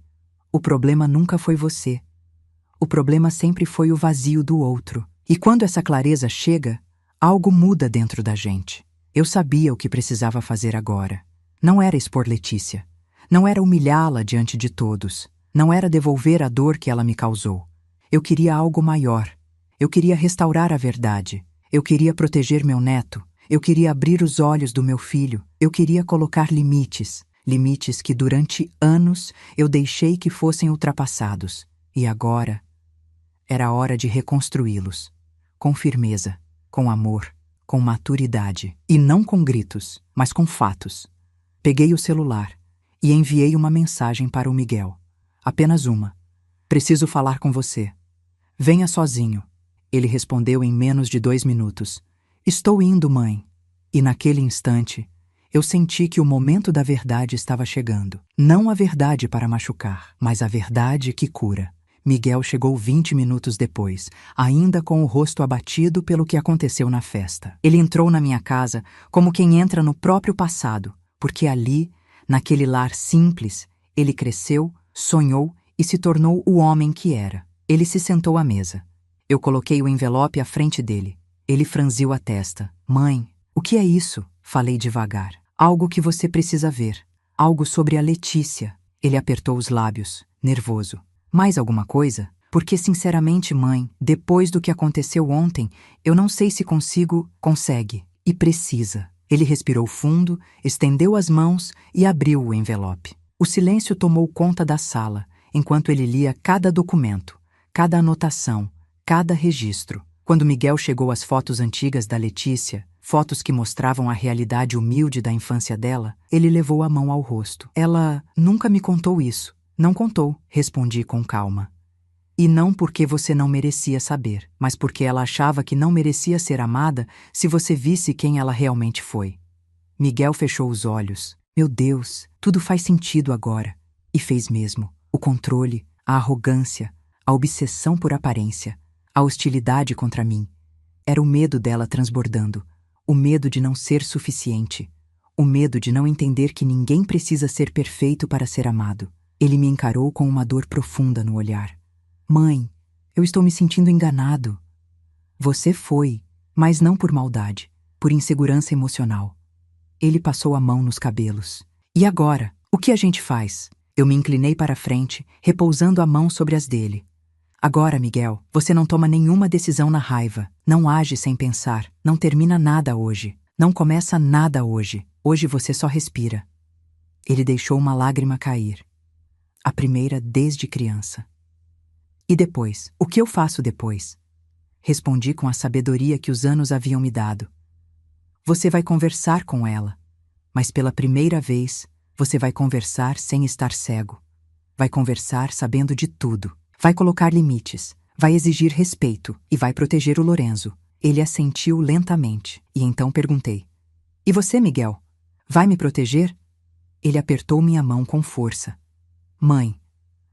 O problema nunca foi você. O problema sempre foi o vazio do outro. E quando essa clareza chega, algo muda dentro da gente. Eu sabia o que precisava fazer agora. Não era expor Letícia. Não era humilhá-la diante de todos. Não era devolver a dor que ela me causou. Eu queria algo maior. Eu queria restaurar a verdade. Eu queria proteger meu neto. Eu queria abrir os olhos do meu filho. Eu queria colocar limites. Limites que durante anos eu deixei que fossem ultrapassados. E agora era hora de reconstruí-los. Com firmeza, com amor, com maturidade. E não com gritos, mas com fatos. Peguei o celular e enviei uma mensagem para o Miguel. Apenas uma. Preciso falar com você. Venha sozinho. Ele respondeu em menos de 2 minutos. Estou indo, mãe. E naquele instante, eu senti que o momento da verdade estava chegando. Não a verdade para machucar, mas a verdade que cura. Miguel chegou 20 minutos depois, ainda com o rosto abatido pelo que aconteceu na festa. Ele entrou na minha casa como quem entra no próprio passado, porque ali, naquele lar simples, ele cresceu, sonhou e se tornou o homem que era. Ele se sentou à mesa. Eu coloquei o envelope à frente dele. Ele franziu a testa. Mãe, o que é isso? Falei devagar. Algo que você precisa ver. Algo sobre a Letícia. Ele apertou os lábios, nervoso. Mais alguma coisa? Porque, sinceramente, mãe, depois do que aconteceu ontem, eu não sei se consegue e precisa. Ele respirou fundo, estendeu as mãos e abriu o envelope. O silêncio tomou conta da sala, enquanto ele lia cada documento, cada anotação, cada registro. Quando Miguel chegou às fotos antigas da Letícia, fotos que mostravam a realidade humilde da infância dela, ele levou a mão ao rosto. Ela nunca me contou isso. Não contou, respondi com calma. E não porque você não merecia saber, mas porque ela achava que não merecia ser amada se você visse quem ela realmente foi. Miguel fechou os olhos. Meu Deus, tudo faz sentido agora. E fez mesmo. O controle, a arrogância, a obsessão por aparência, a hostilidade contra mim. Era o medo dela transbordando, o medo de não ser suficiente, o medo de não entender que ninguém precisa ser perfeito para ser amado. Ele me encarou com uma dor profunda no olhar. Mãe, eu estou me sentindo enganado. Você foi, mas não por maldade, por insegurança emocional. Ele passou a mão nos cabelos. E agora, o que a gente faz? Eu me inclinei para a frente, repousando a mão sobre as dele. Agora, Miguel, você não toma nenhuma decisão na raiva, não age sem pensar, não termina nada hoje, não começa nada hoje. Hoje você só respira. Ele deixou uma lágrima cair. A primeira desde criança. E depois? O que eu faço depois? Respondi com a sabedoria que os anos haviam me dado. Você vai conversar com ela, mas pela primeira vez, você vai conversar sem estar cego. Vai conversar sabendo de tudo. Vai colocar limites, vai exigir respeito e vai proteger o Lorenzo. Ele assentiu lentamente e então perguntei: E você, Miguel? Vai me proteger? Ele apertou minha mão com força. Mãe,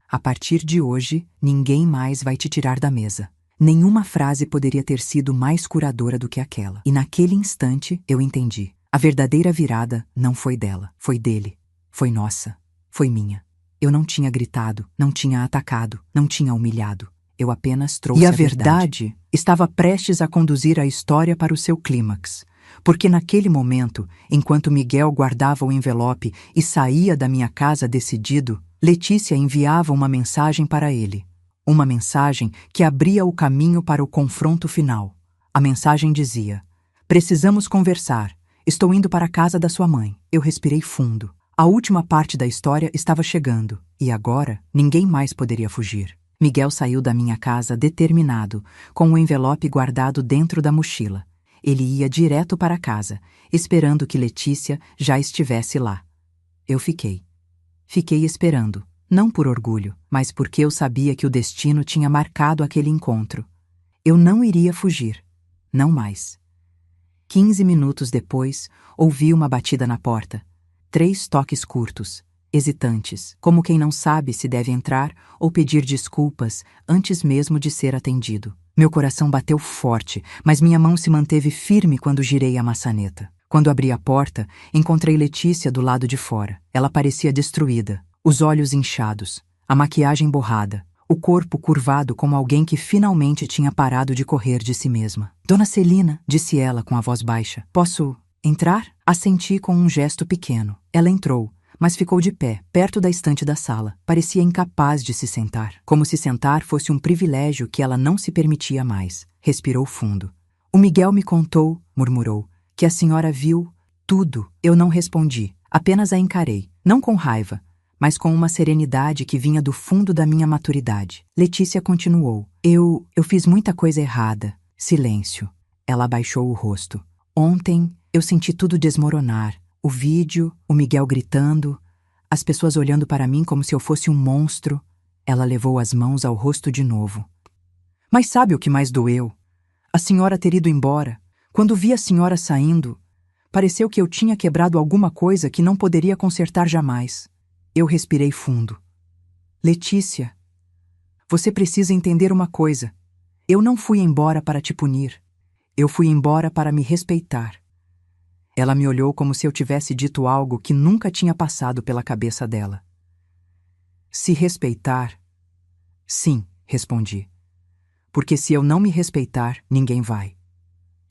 a partir de hoje, ninguém mais vai te tirar da mesa. Nenhuma frase poderia ter sido mais curadora do que aquela. E naquele instante, eu entendi. A verdadeira virada não foi dela, foi dele. Foi nossa, foi minha. Eu não tinha gritado, não tinha atacado, não tinha humilhado. Eu apenas trouxe a verdade. Estava prestes a conduzir a história para o seu clímax. Porque naquele momento, enquanto Miguel guardava o envelope e saía da minha casa decidido, Letícia enviava uma mensagem para ele. Uma mensagem que abria o caminho para o confronto final. A mensagem dizia: Precisamos conversar. Estou indo para a casa da sua mãe. Eu respirei fundo. A última parte da história estava chegando, e agora ninguém mais poderia fugir. Miguel saiu da minha casa determinado, com o envelope guardado dentro da mochila. Ele ia direto para casa, esperando que Letícia já estivesse lá. Eu fiquei. Fiquei esperando, não por orgulho, mas porque eu sabia que o destino tinha marcado aquele encontro. Eu não iria fugir. Não mais. 15 minutos depois, ouvi uma batida na porta. 3 toques curtos, hesitantes, como quem não sabe se deve entrar ou pedir desculpas antes mesmo de ser atendido. Meu coração bateu forte, mas minha mão se manteve firme quando girei a maçaneta. Quando abri a porta, encontrei Letícia do lado de fora. Ela parecia destruída, os olhos inchados, a maquiagem borrada, o corpo curvado como alguém que finalmente tinha parado de correr de si mesma. Dona Celina, disse ela com a voz baixa, posso entrar? Assenti com um gesto pequeno. Ela entrou, mas ficou de pé, perto da estante da sala. Parecia incapaz de se sentar, como se sentar fosse um privilégio que ela não se permitia mais. Respirou fundo. O Miguel me contou, murmurou, que a senhora viu tudo. Eu não respondi, apenas a encarei, não com raiva, mas com uma serenidade que vinha do fundo da minha maturidade. Letícia continuou. Eu fiz muita coisa errada. Silêncio. Ela abaixou o rosto. Ontem, eu senti tudo desmoronar. O vídeo, o Miguel gritando, as pessoas olhando para mim como se eu fosse um monstro. Ela levou as mãos ao rosto de novo. Mas sabe o que mais doeu? A senhora ter ido embora. Quando vi a senhora saindo, pareceu que eu tinha quebrado alguma coisa que não poderia consertar jamais. Eu respirei fundo. Letícia, você precisa entender uma coisa. Eu não fui embora para te punir. Eu fui embora para me respeitar. Ela me olhou como se eu tivesse dito algo que nunca tinha passado pela cabeça dela. Se respeitar? Sim, respondi. Porque se eu não me respeitar, ninguém vai.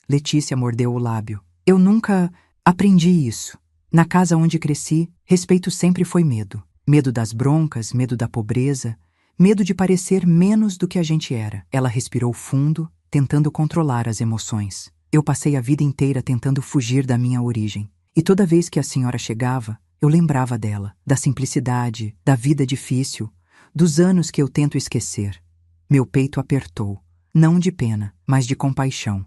Letícia mordeu o lábio. Eu nunca aprendi isso. Na casa onde cresci, respeito sempre foi medo. Medo das broncas, medo da pobreza, medo de parecer menos do que a gente era. Ela respirou fundo, tentando controlar as emoções. Eu passei a vida inteira tentando fugir da minha origem. E toda vez que a senhora chegava, eu lembrava dela, da simplicidade, da vida difícil, dos anos que eu tento esquecer. Meu peito apertou, não de pena, mas de compaixão.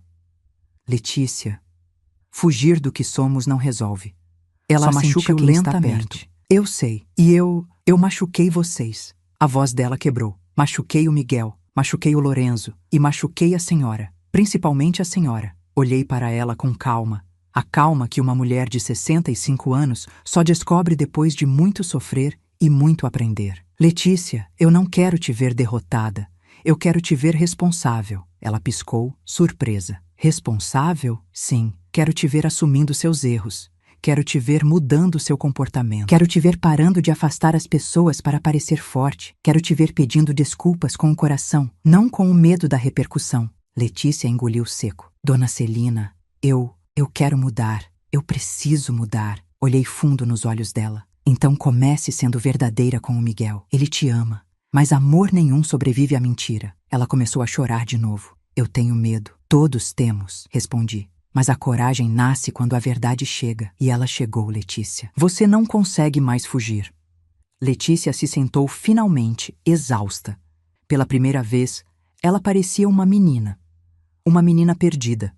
Letícia, fugir do que somos não resolve. Ela machuca lentamente. Eu sei, e eu machuquei vocês. A voz dela quebrou. Machuquei o Miguel, machuquei o Lorenzo e machuquei a senhora, principalmente a senhora. Olhei para ela com calma, a calma que uma mulher de 65 anos só descobre depois de muito sofrer e muito aprender. Letícia, eu não quero te ver derrotada. Eu quero te ver responsável. Ela piscou, surpresa. Responsável? Sim. Quero te ver assumindo seus erros. Quero te ver mudando seu comportamento. Quero te ver parando de afastar as pessoas para parecer forte. Quero te ver pedindo desculpas com o coração, não com o medo da repercussão. Letícia engoliu seco. Dona Celina, eu quero mudar. Eu preciso mudar. Olhei fundo nos olhos dela. Então comece sendo verdadeira com o Miguel. Ele te ama. Mas amor nenhum sobrevive à mentira. Ela começou a chorar de novo. Eu tenho medo. Todos temos, respondi. Mas a coragem nasce quando a verdade chega. E ela chegou, Letícia. Você não consegue mais fugir. Letícia se sentou finalmente, exausta. Pela primeira vez, ela parecia uma menina. Uma menina perdida.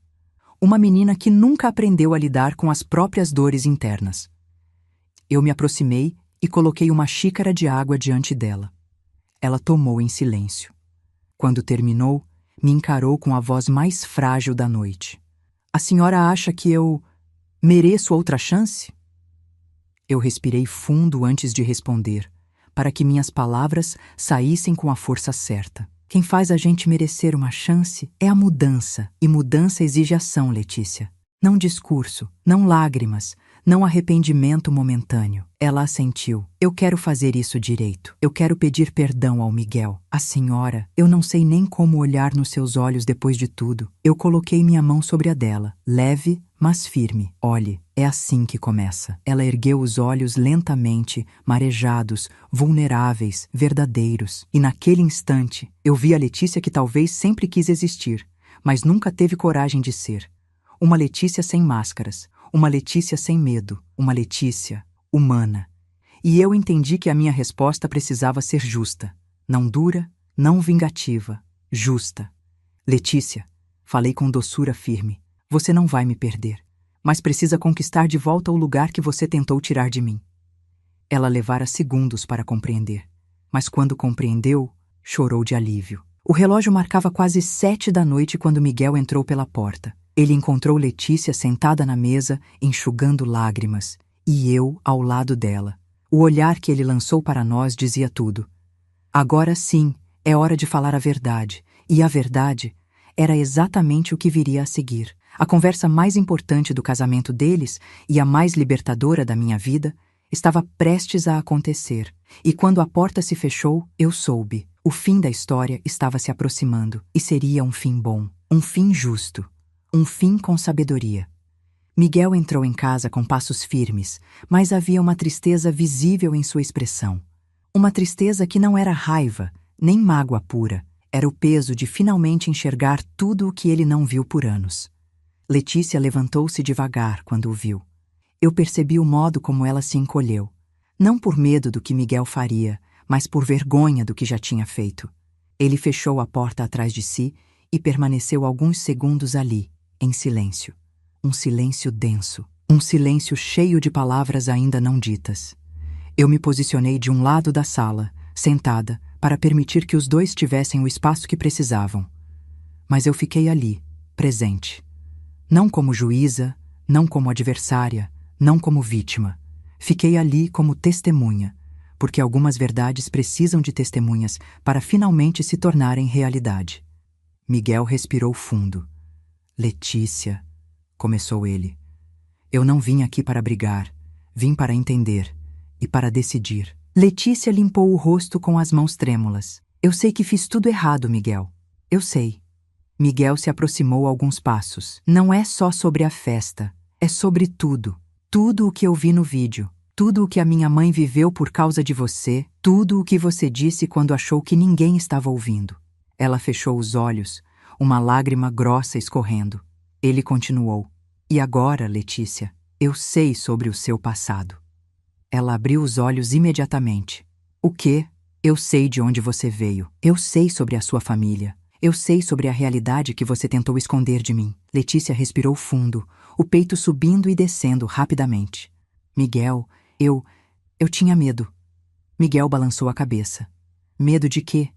Uma menina que nunca aprendeu a lidar com as próprias dores internas. Eu me aproximei e coloquei uma xícara de água diante dela. Ela tomou em silêncio. Quando terminou, me encarou com a voz mais frágil da noite. A senhora acha que eu mereço outra chance? Eu respirei fundo antes de responder, para que minhas palavras saíssem com a força certa. Quem faz a gente merecer uma chance é a mudança, e mudança exige ação, Letícia. Não discurso, não lágrimas, não arrependimento momentâneo. Ela assentiu. Eu quero fazer isso direito. Eu quero pedir perdão ao Miguel. A senhora, eu não sei nem como olhar nos seus olhos depois de tudo. Eu coloquei minha mão sobre a dela, leve, mas firme. Olhe, é assim que começa. Ela ergueu os olhos lentamente, marejados, vulneráveis, verdadeiros. E naquele instante, eu vi a Letícia que talvez sempre quis existir, mas nunca teve coragem de ser. Uma Letícia sem máscaras, uma Letícia sem medo, uma Letícia humana. E eu entendi que a minha resposta precisava ser justa. Não dura, não vingativa, justa. Letícia, falei com doçura firme, você não vai me perder, mas precisa conquistar de volta o lugar que você tentou tirar de mim. Ela levara segundos para compreender, mas quando compreendeu, chorou de alívio. O relógio marcava quase 7 da noite quando Miguel entrou pela porta. Ele encontrou Letícia sentada na mesa, enxugando lágrimas, e eu ao lado dela. O olhar que ele lançou para nós dizia tudo. Agora sim, é hora de falar a verdade, e a verdade era exatamente o que viria a seguir. A conversa mais importante do casamento deles e a mais libertadora da minha vida estava prestes a acontecer, e quando a porta se fechou, eu soube. O fim da história estava se aproximando, e seria um fim bom, um fim justo. Um fim com sabedoria. Miguel entrou em casa com passos firmes, mas havia uma tristeza visível em sua expressão. Uma tristeza que não era raiva, nem mágoa pura. Era o peso de finalmente enxergar tudo o que ele não viu por anos. Letícia levantou-se devagar quando o viu. Eu percebi o modo como ela se encolheu. Não por medo do que Miguel faria, mas por vergonha do que já tinha feito. Ele fechou a porta atrás de si e permaneceu alguns segundos ali, em silêncio. Um silêncio denso. Um silêncio cheio de palavras ainda não ditas. Eu me posicionei de um lado da sala, sentada, para permitir que os dois tivessem o espaço que precisavam. Mas eu fiquei ali, presente. Não como juíza, não como adversária, não como vítima. Fiquei ali como testemunha, porque algumas verdades precisam de testemunhas para finalmente se tornarem realidade. Miguel respirou fundo. Letícia, começou ele. Eu não vim aqui para brigar, vim para entender e para decidir. Letícia limpou o rosto com as mãos trêmulas. Eu sei que fiz tudo errado, Miguel. Eu sei. Miguel se aproximou alguns passos. Não é só sobre a festa, é sobre tudo. Tudo o que eu vi no vídeo, tudo o que a minha mãe viveu por causa de você, tudo o que você disse quando achou que ninguém estava ouvindo. Ela fechou os olhos, uma lágrima grossa escorrendo. Ele continuou. E agora, Letícia, eu sei sobre o seu passado. Ela abriu os olhos imediatamente. O quê? Eu sei de onde você veio. Eu sei sobre a sua família. Eu sei sobre a realidade que você tentou esconder de mim. Letícia respirou fundo, o peito subindo e descendo rapidamente. Miguel, eu tinha medo. Miguel balançou a cabeça. Medo de quê?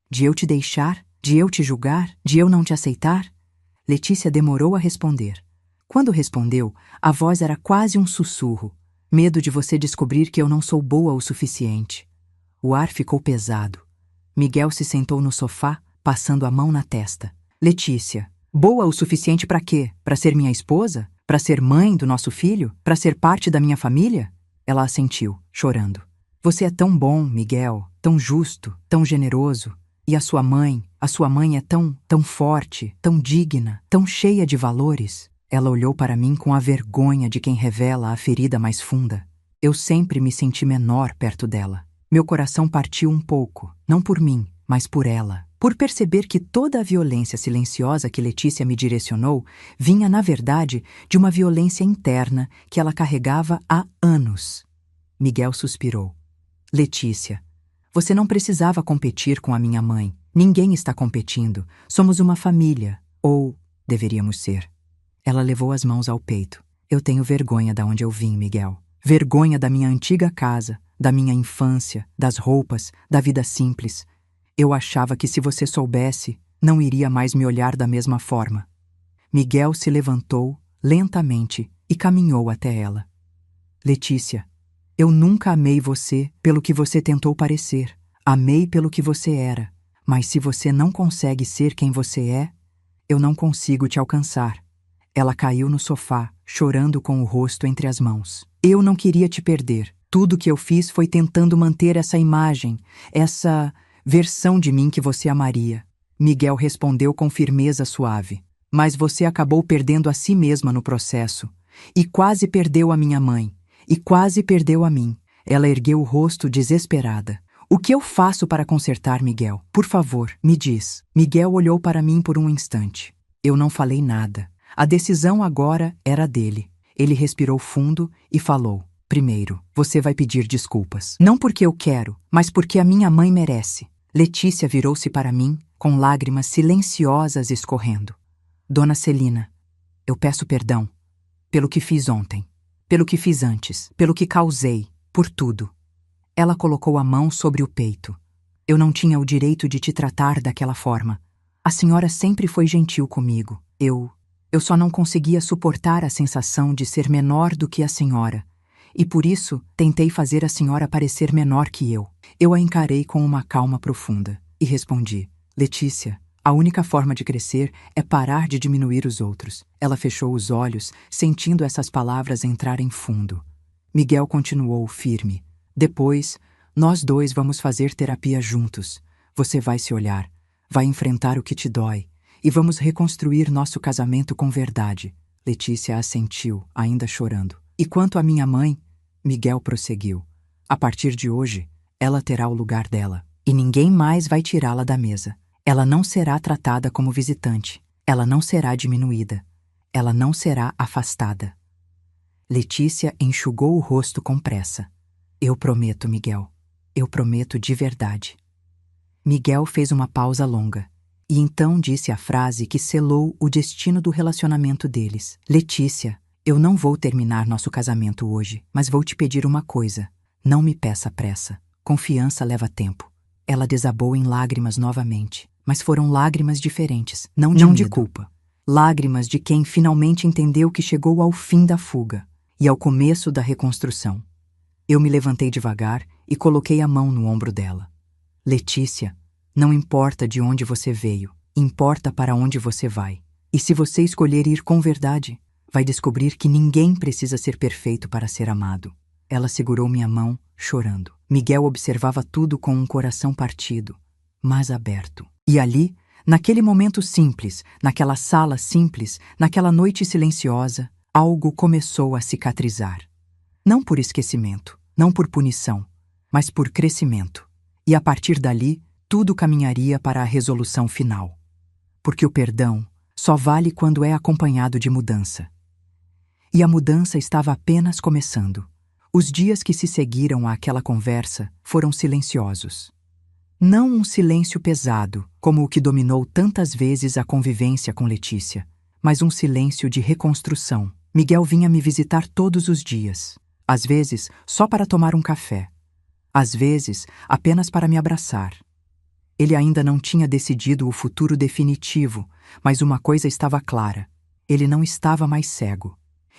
De eu te deixar? De eu te julgar? De eu não te aceitar? Letícia demorou a responder. Quando respondeu, a voz era quase um sussurro. Medo de você descobrir que eu não sou boa o suficiente. O ar ficou pesado. Miguel se sentou no sofá, passando a mão na testa. Letícia, Boa o suficiente para quê? Para ser minha esposa? Para ser mãe do nosso filho? Para ser parte da minha família? Ela assentiu, chorando. Você é tão bom, Miguel, tão justo, tão generoso. E a sua mãe é tão forte, tão digna, tão cheia de valores. Ela olhou para mim com a vergonha de quem revela a ferida mais funda. Eu sempre me senti menor perto dela. Meu coração partiu um pouco, não por mim, mas por ela. Por perceber que toda a violência silenciosa que Letícia me direcionou vinha, na verdade, de uma violência interna que ela carregava há anos. Miguel suspirou. Letícia, você não precisava competir com a minha mãe. Ninguém está competindo. Somos uma família. Ou deveríamos ser. Ela levou as mãos ao peito. Eu tenho vergonha de onde eu vim, Miguel. Vergonha da minha antiga casa, da minha infância, das roupas, da vida simples. Eu achava que se você soubesse, não iria mais me olhar da mesma forma. Miguel se levantou, lentamente, e caminhou até ela. Letícia, eu nunca amei você pelo que você tentou parecer. Amei pelo que você era. Mas se você não consegue ser quem você é, eu não consigo te alcançar. Ela caiu no sofá, chorando com o rosto entre as mãos. Eu não queria te perder. Tudo que eu fiz foi tentando manter essa imagem, essa versão de mim que você amaria. Miguel respondeu com firmeza suave. Mas você acabou perdendo a si mesma no processo. E quase perdeu a minha mãe. E quase perdeu a mim. Ela ergueu o rosto desesperada. O que eu faço para consertar, Miguel? Por favor, me diz. Miguel olhou para mim por um instante. Eu não falei nada. A decisão agora era dele. Ele respirou fundo e falou. Primeiro, você vai pedir desculpas. Não porque eu quero, mas porque a minha mãe merece. Letícia virou-se para mim, com lágrimas silenciosas escorrendo. Dona Celina, eu peço perdão pelo que fiz ontem, pelo que fiz antes, pelo que causei, por tudo. Ela colocou a mão sobre o peito. Eu não tinha o direito de te tratar daquela forma. A senhora sempre foi gentil comigo. Eu só não conseguia suportar a sensação de ser menor do que a senhora. E por isso, tentei fazer a senhora parecer menor que eu. Eu a encarei com uma calma profunda e respondi: Letícia, a única forma de crescer é parar de diminuir os outros. Ela fechou os olhos, sentindo essas palavras entrarem fundo. Miguel continuou firme. Depois, nós dois vamos fazer terapia juntos. Você vai se olhar, vai enfrentar o que te dói, e vamos reconstruir nosso casamento com verdade. Letícia assentiu, ainda chorando. E quanto à minha mãe, Miguel prosseguiu. A partir de hoje, ela terá o lugar dela, e ninguém mais vai tirá-la da mesa. Ela não será tratada como visitante. Ela não será diminuída. Ela não será afastada. Letícia enxugou o rosto com pressa. Eu prometo, Miguel. Eu prometo de verdade. Miguel fez uma pausa longa, e então disse a frase que selou o destino do relacionamento deles. Letícia, eu não vou terminar nosso casamento hoje, mas vou te pedir uma coisa. Não me peça pressa. Confiança leva tempo. Ela desabou em lágrimas novamente, mas foram lágrimas diferentes, não de culpa. Lágrimas de quem finalmente entendeu que chegou ao fim da fuga e ao começo da reconstrução. Eu me levantei devagar e coloquei a mão no ombro dela. Letícia, não importa de onde você veio, importa para onde você vai. E se você escolher ir com verdade, vai descobrir que ninguém precisa ser perfeito para ser amado. Ela segurou minha mão, chorando. Miguel observava tudo com um coração partido, mas aberto. E ali, naquele momento simples, naquela sala simples, naquela noite silenciosa, algo começou a cicatrizar. Não por esquecimento, não por punição, mas por crescimento. E a partir dali, tudo caminharia para a resolução final. Porque o perdão só vale quando é acompanhado de mudança. E a mudança estava apenas começando. Os dias que se seguiram àquela conversa foram silenciosos. Não um silêncio pesado, como o que dominou tantas vezes a convivência com Letícia, mas um silêncio de reconstrução. Miguel vinha me visitar todos os dias. Às vezes, só para tomar um café. Às vezes, apenas para me abraçar. Ele ainda não tinha decidido o futuro definitivo, mas uma coisa estava clara. Ele não estava mais cego.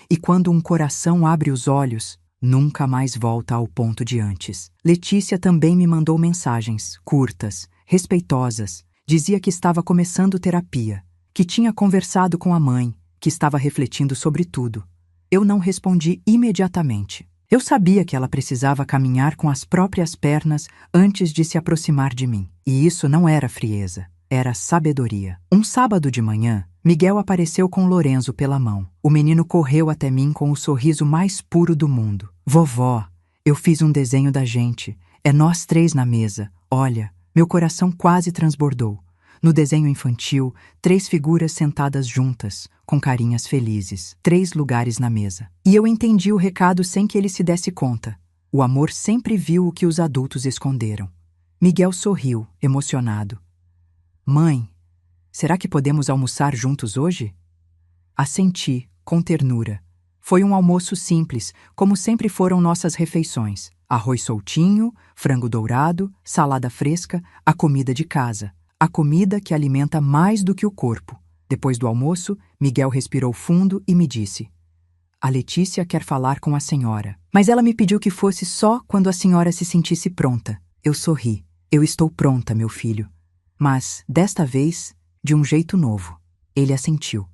E quando um coração abre os olhos, nunca mais volta ao ponto de antes. Letícia também me mandou mensagens, curtas, respeitosas. Dizia que estava começando terapia, que tinha conversado com a mãe, que estava refletindo sobre tudo. Eu não respondi imediatamente. Eu sabia que ela precisava caminhar com as próprias pernas antes de se aproximar de mim. E isso não era frieza, era sabedoria. Um sábado de manhã, Miguel apareceu com Lorenzo pela mão. O menino correu até mim com o sorriso mais puro do mundo. Vovó, eu fiz um desenho da gente. É nós três na mesa. Olha, meu coração quase transbordou. No desenho infantil, 3 figuras sentadas juntas, com carinhas felizes, 3 lugares na mesa. E eu entendi o recado sem que ele se desse conta. O amor sempre viu o que os adultos esconderam. Miguel sorriu, emocionado. Mãe, será que podemos almoçar juntos hoje? Assenti, com ternura. Foi um almoço simples, como sempre foram nossas refeições. Arroz soltinho, frango dourado, salada fresca, a comida de casa. A comida que alimenta mais do que o corpo. Depois do almoço, Miguel respirou fundo e me disse: A Letícia quer falar com a senhora, mas ela me pediu que fosse só quando a senhora se sentisse pronta. Eu sorri. Eu estou pronta, meu filho. Mas, desta vez, de um jeito novo. Ele assentiu.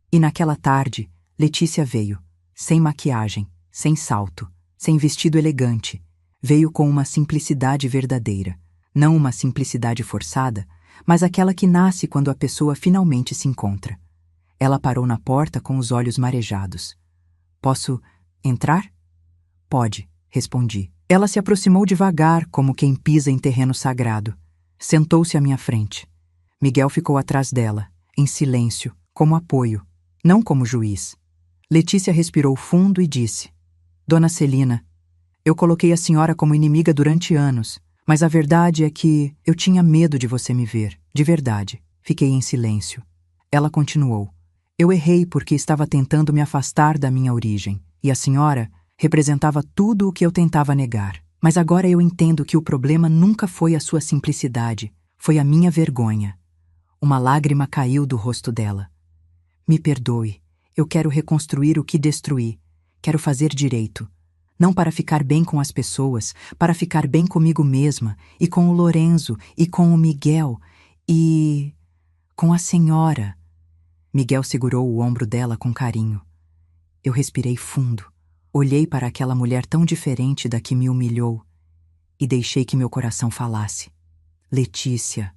E naquela tarde, Letícia veio, sem maquiagem, sem salto, sem vestido elegante. Veio com uma simplicidade verdadeira. Não uma simplicidade forçada, mas aquela que nasce quando a pessoa finalmente se encontra. Ela parou na porta com os olhos marejados. Posso entrar? Pode, respondi. Ela se aproximou devagar, como quem pisa em terreno sagrado. Sentou-se à minha frente. Miguel ficou atrás dela, em silêncio, como apoio, não como juiz. Letícia respirou fundo e disse: Dona Celina, eu coloquei a senhora como inimiga durante anos. Mas a verdade é que eu tinha medo de você me ver, de verdade. Fiquei em silêncio. Ela continuou. Eu errei porque estava tentando me afastar da minha origem, e a senhora representava tudo o que eu tentava negar. Mas agora eu entendo que o problema nunca foi a sua simplicidade, foi a minha vergonha. Uma lágrima caiu do rosto dela. Me perdoe, eu quero reconstruir o que destruí. Quero fazer direito. Não para ficar bem com as pessoas, para ficar bem comigo mesma, e com o Lorenzo, e com o Miguel, e com a senhora. Miguel segurou o ombro dela com carinho. Eu respirei fundo, olhei para aquela mulher tão diferente da que me humilhou, e deixei que meu coração falasse. Letícia,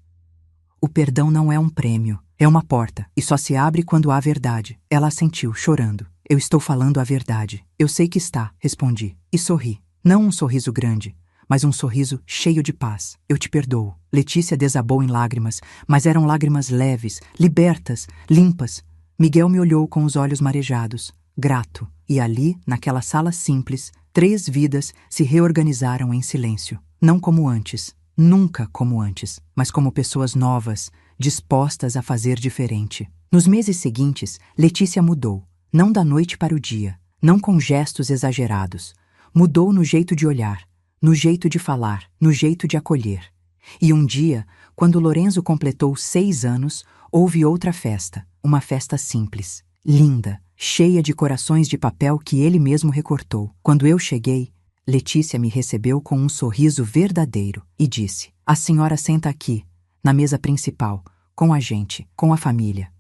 o perdão não é um prêmio, é uma porta, e só se abre quando há verdade. Ela assentiu, chorando. Eu estou falando a verdade. Eu sei que está, respondi, e sorri. Não um sorriso grande, mas um sorriso cheio de paz. Eu te perdoo. Letícia desabou em lágrimas, mas eram lágrimas leves, libertas, limpas. Miguel me olhou com os olhos marejados, grato, e ali, naquela sala simples, 3 vidas se reorganizaram em silêncio. Não como antes, nunca como antes, mas como pessoas novas, dispostas a fazer diferente. Nos meses seguintes, Letícia mudou. Não da noite para o dia, não com gestos exagerados. Mudou no jeito de olhar, no jeito de falar, no jeito de acolher. E um dia, quando Lorenzo completou 6 anos, houve outra festa, uma festa simples, linda, cheia de corações de papel que ele mesmo recortou. Quando eu cheguei, Letícia me recebeu com um sorriso verdadeiro e disse: A senhora senta aqui, na mesa principal, com a gente, com a família.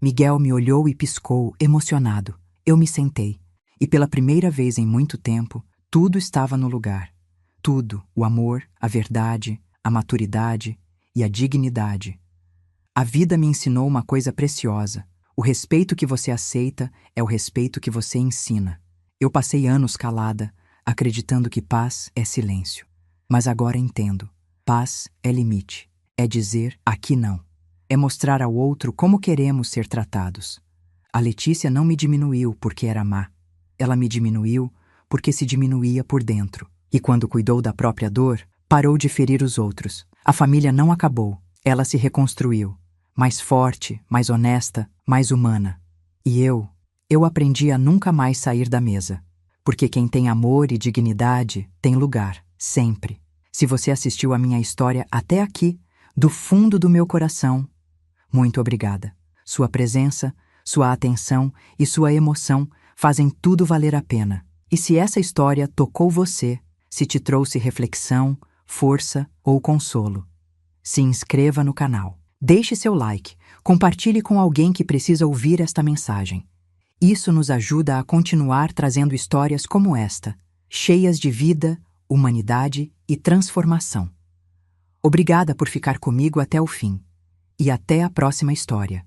Miguel me olhou e piscou, emocionado. Eu me sentei, e pela primeira vez em muito tempo, tudo estava no lugar. Tudo, o amor, a verdade, a maturidade e a dignidade. A vida me ensinou uma coisa preciosa. O respeito que você aceita é o respeito que você ensina. Eu passei anos calada, acreditando que paz é silêncio. Mas agora entendo. Paz é limite. É dizer aqui não. É mostrar ao outro como queremos ser tratados. A Letícia não me diminuiu porque era má. Ela me diminuiu porque se diminuía por dentro. E quando cuidou da própria dor, parou de ferir os outros. A família não acabou. Ela se reconstruiu. Mais forte, mais honesta, mais humana. E eu aprendi a nunca mais sair da mesa. Porque quem tem amor e dignidade tem lugar, sempre. Se você assistiu a minha história até aqui, do fundo do meu coração, muito obrigada. Sua presença, sua atenção e sua emoção fazem tudo valer a pena. E se essa história tocou você, se te trouxe reflexão, força ou consolo, se inscreva no canal. Deixe seu like, compartilhe com alguém que precisa ouvir esta mensagem. Isso nos ajuda a continuar trazendo histórias como esta, cheias de vida, humanidade e transformação. Obrigada por ficar comigo até o fim. E até a próxima história.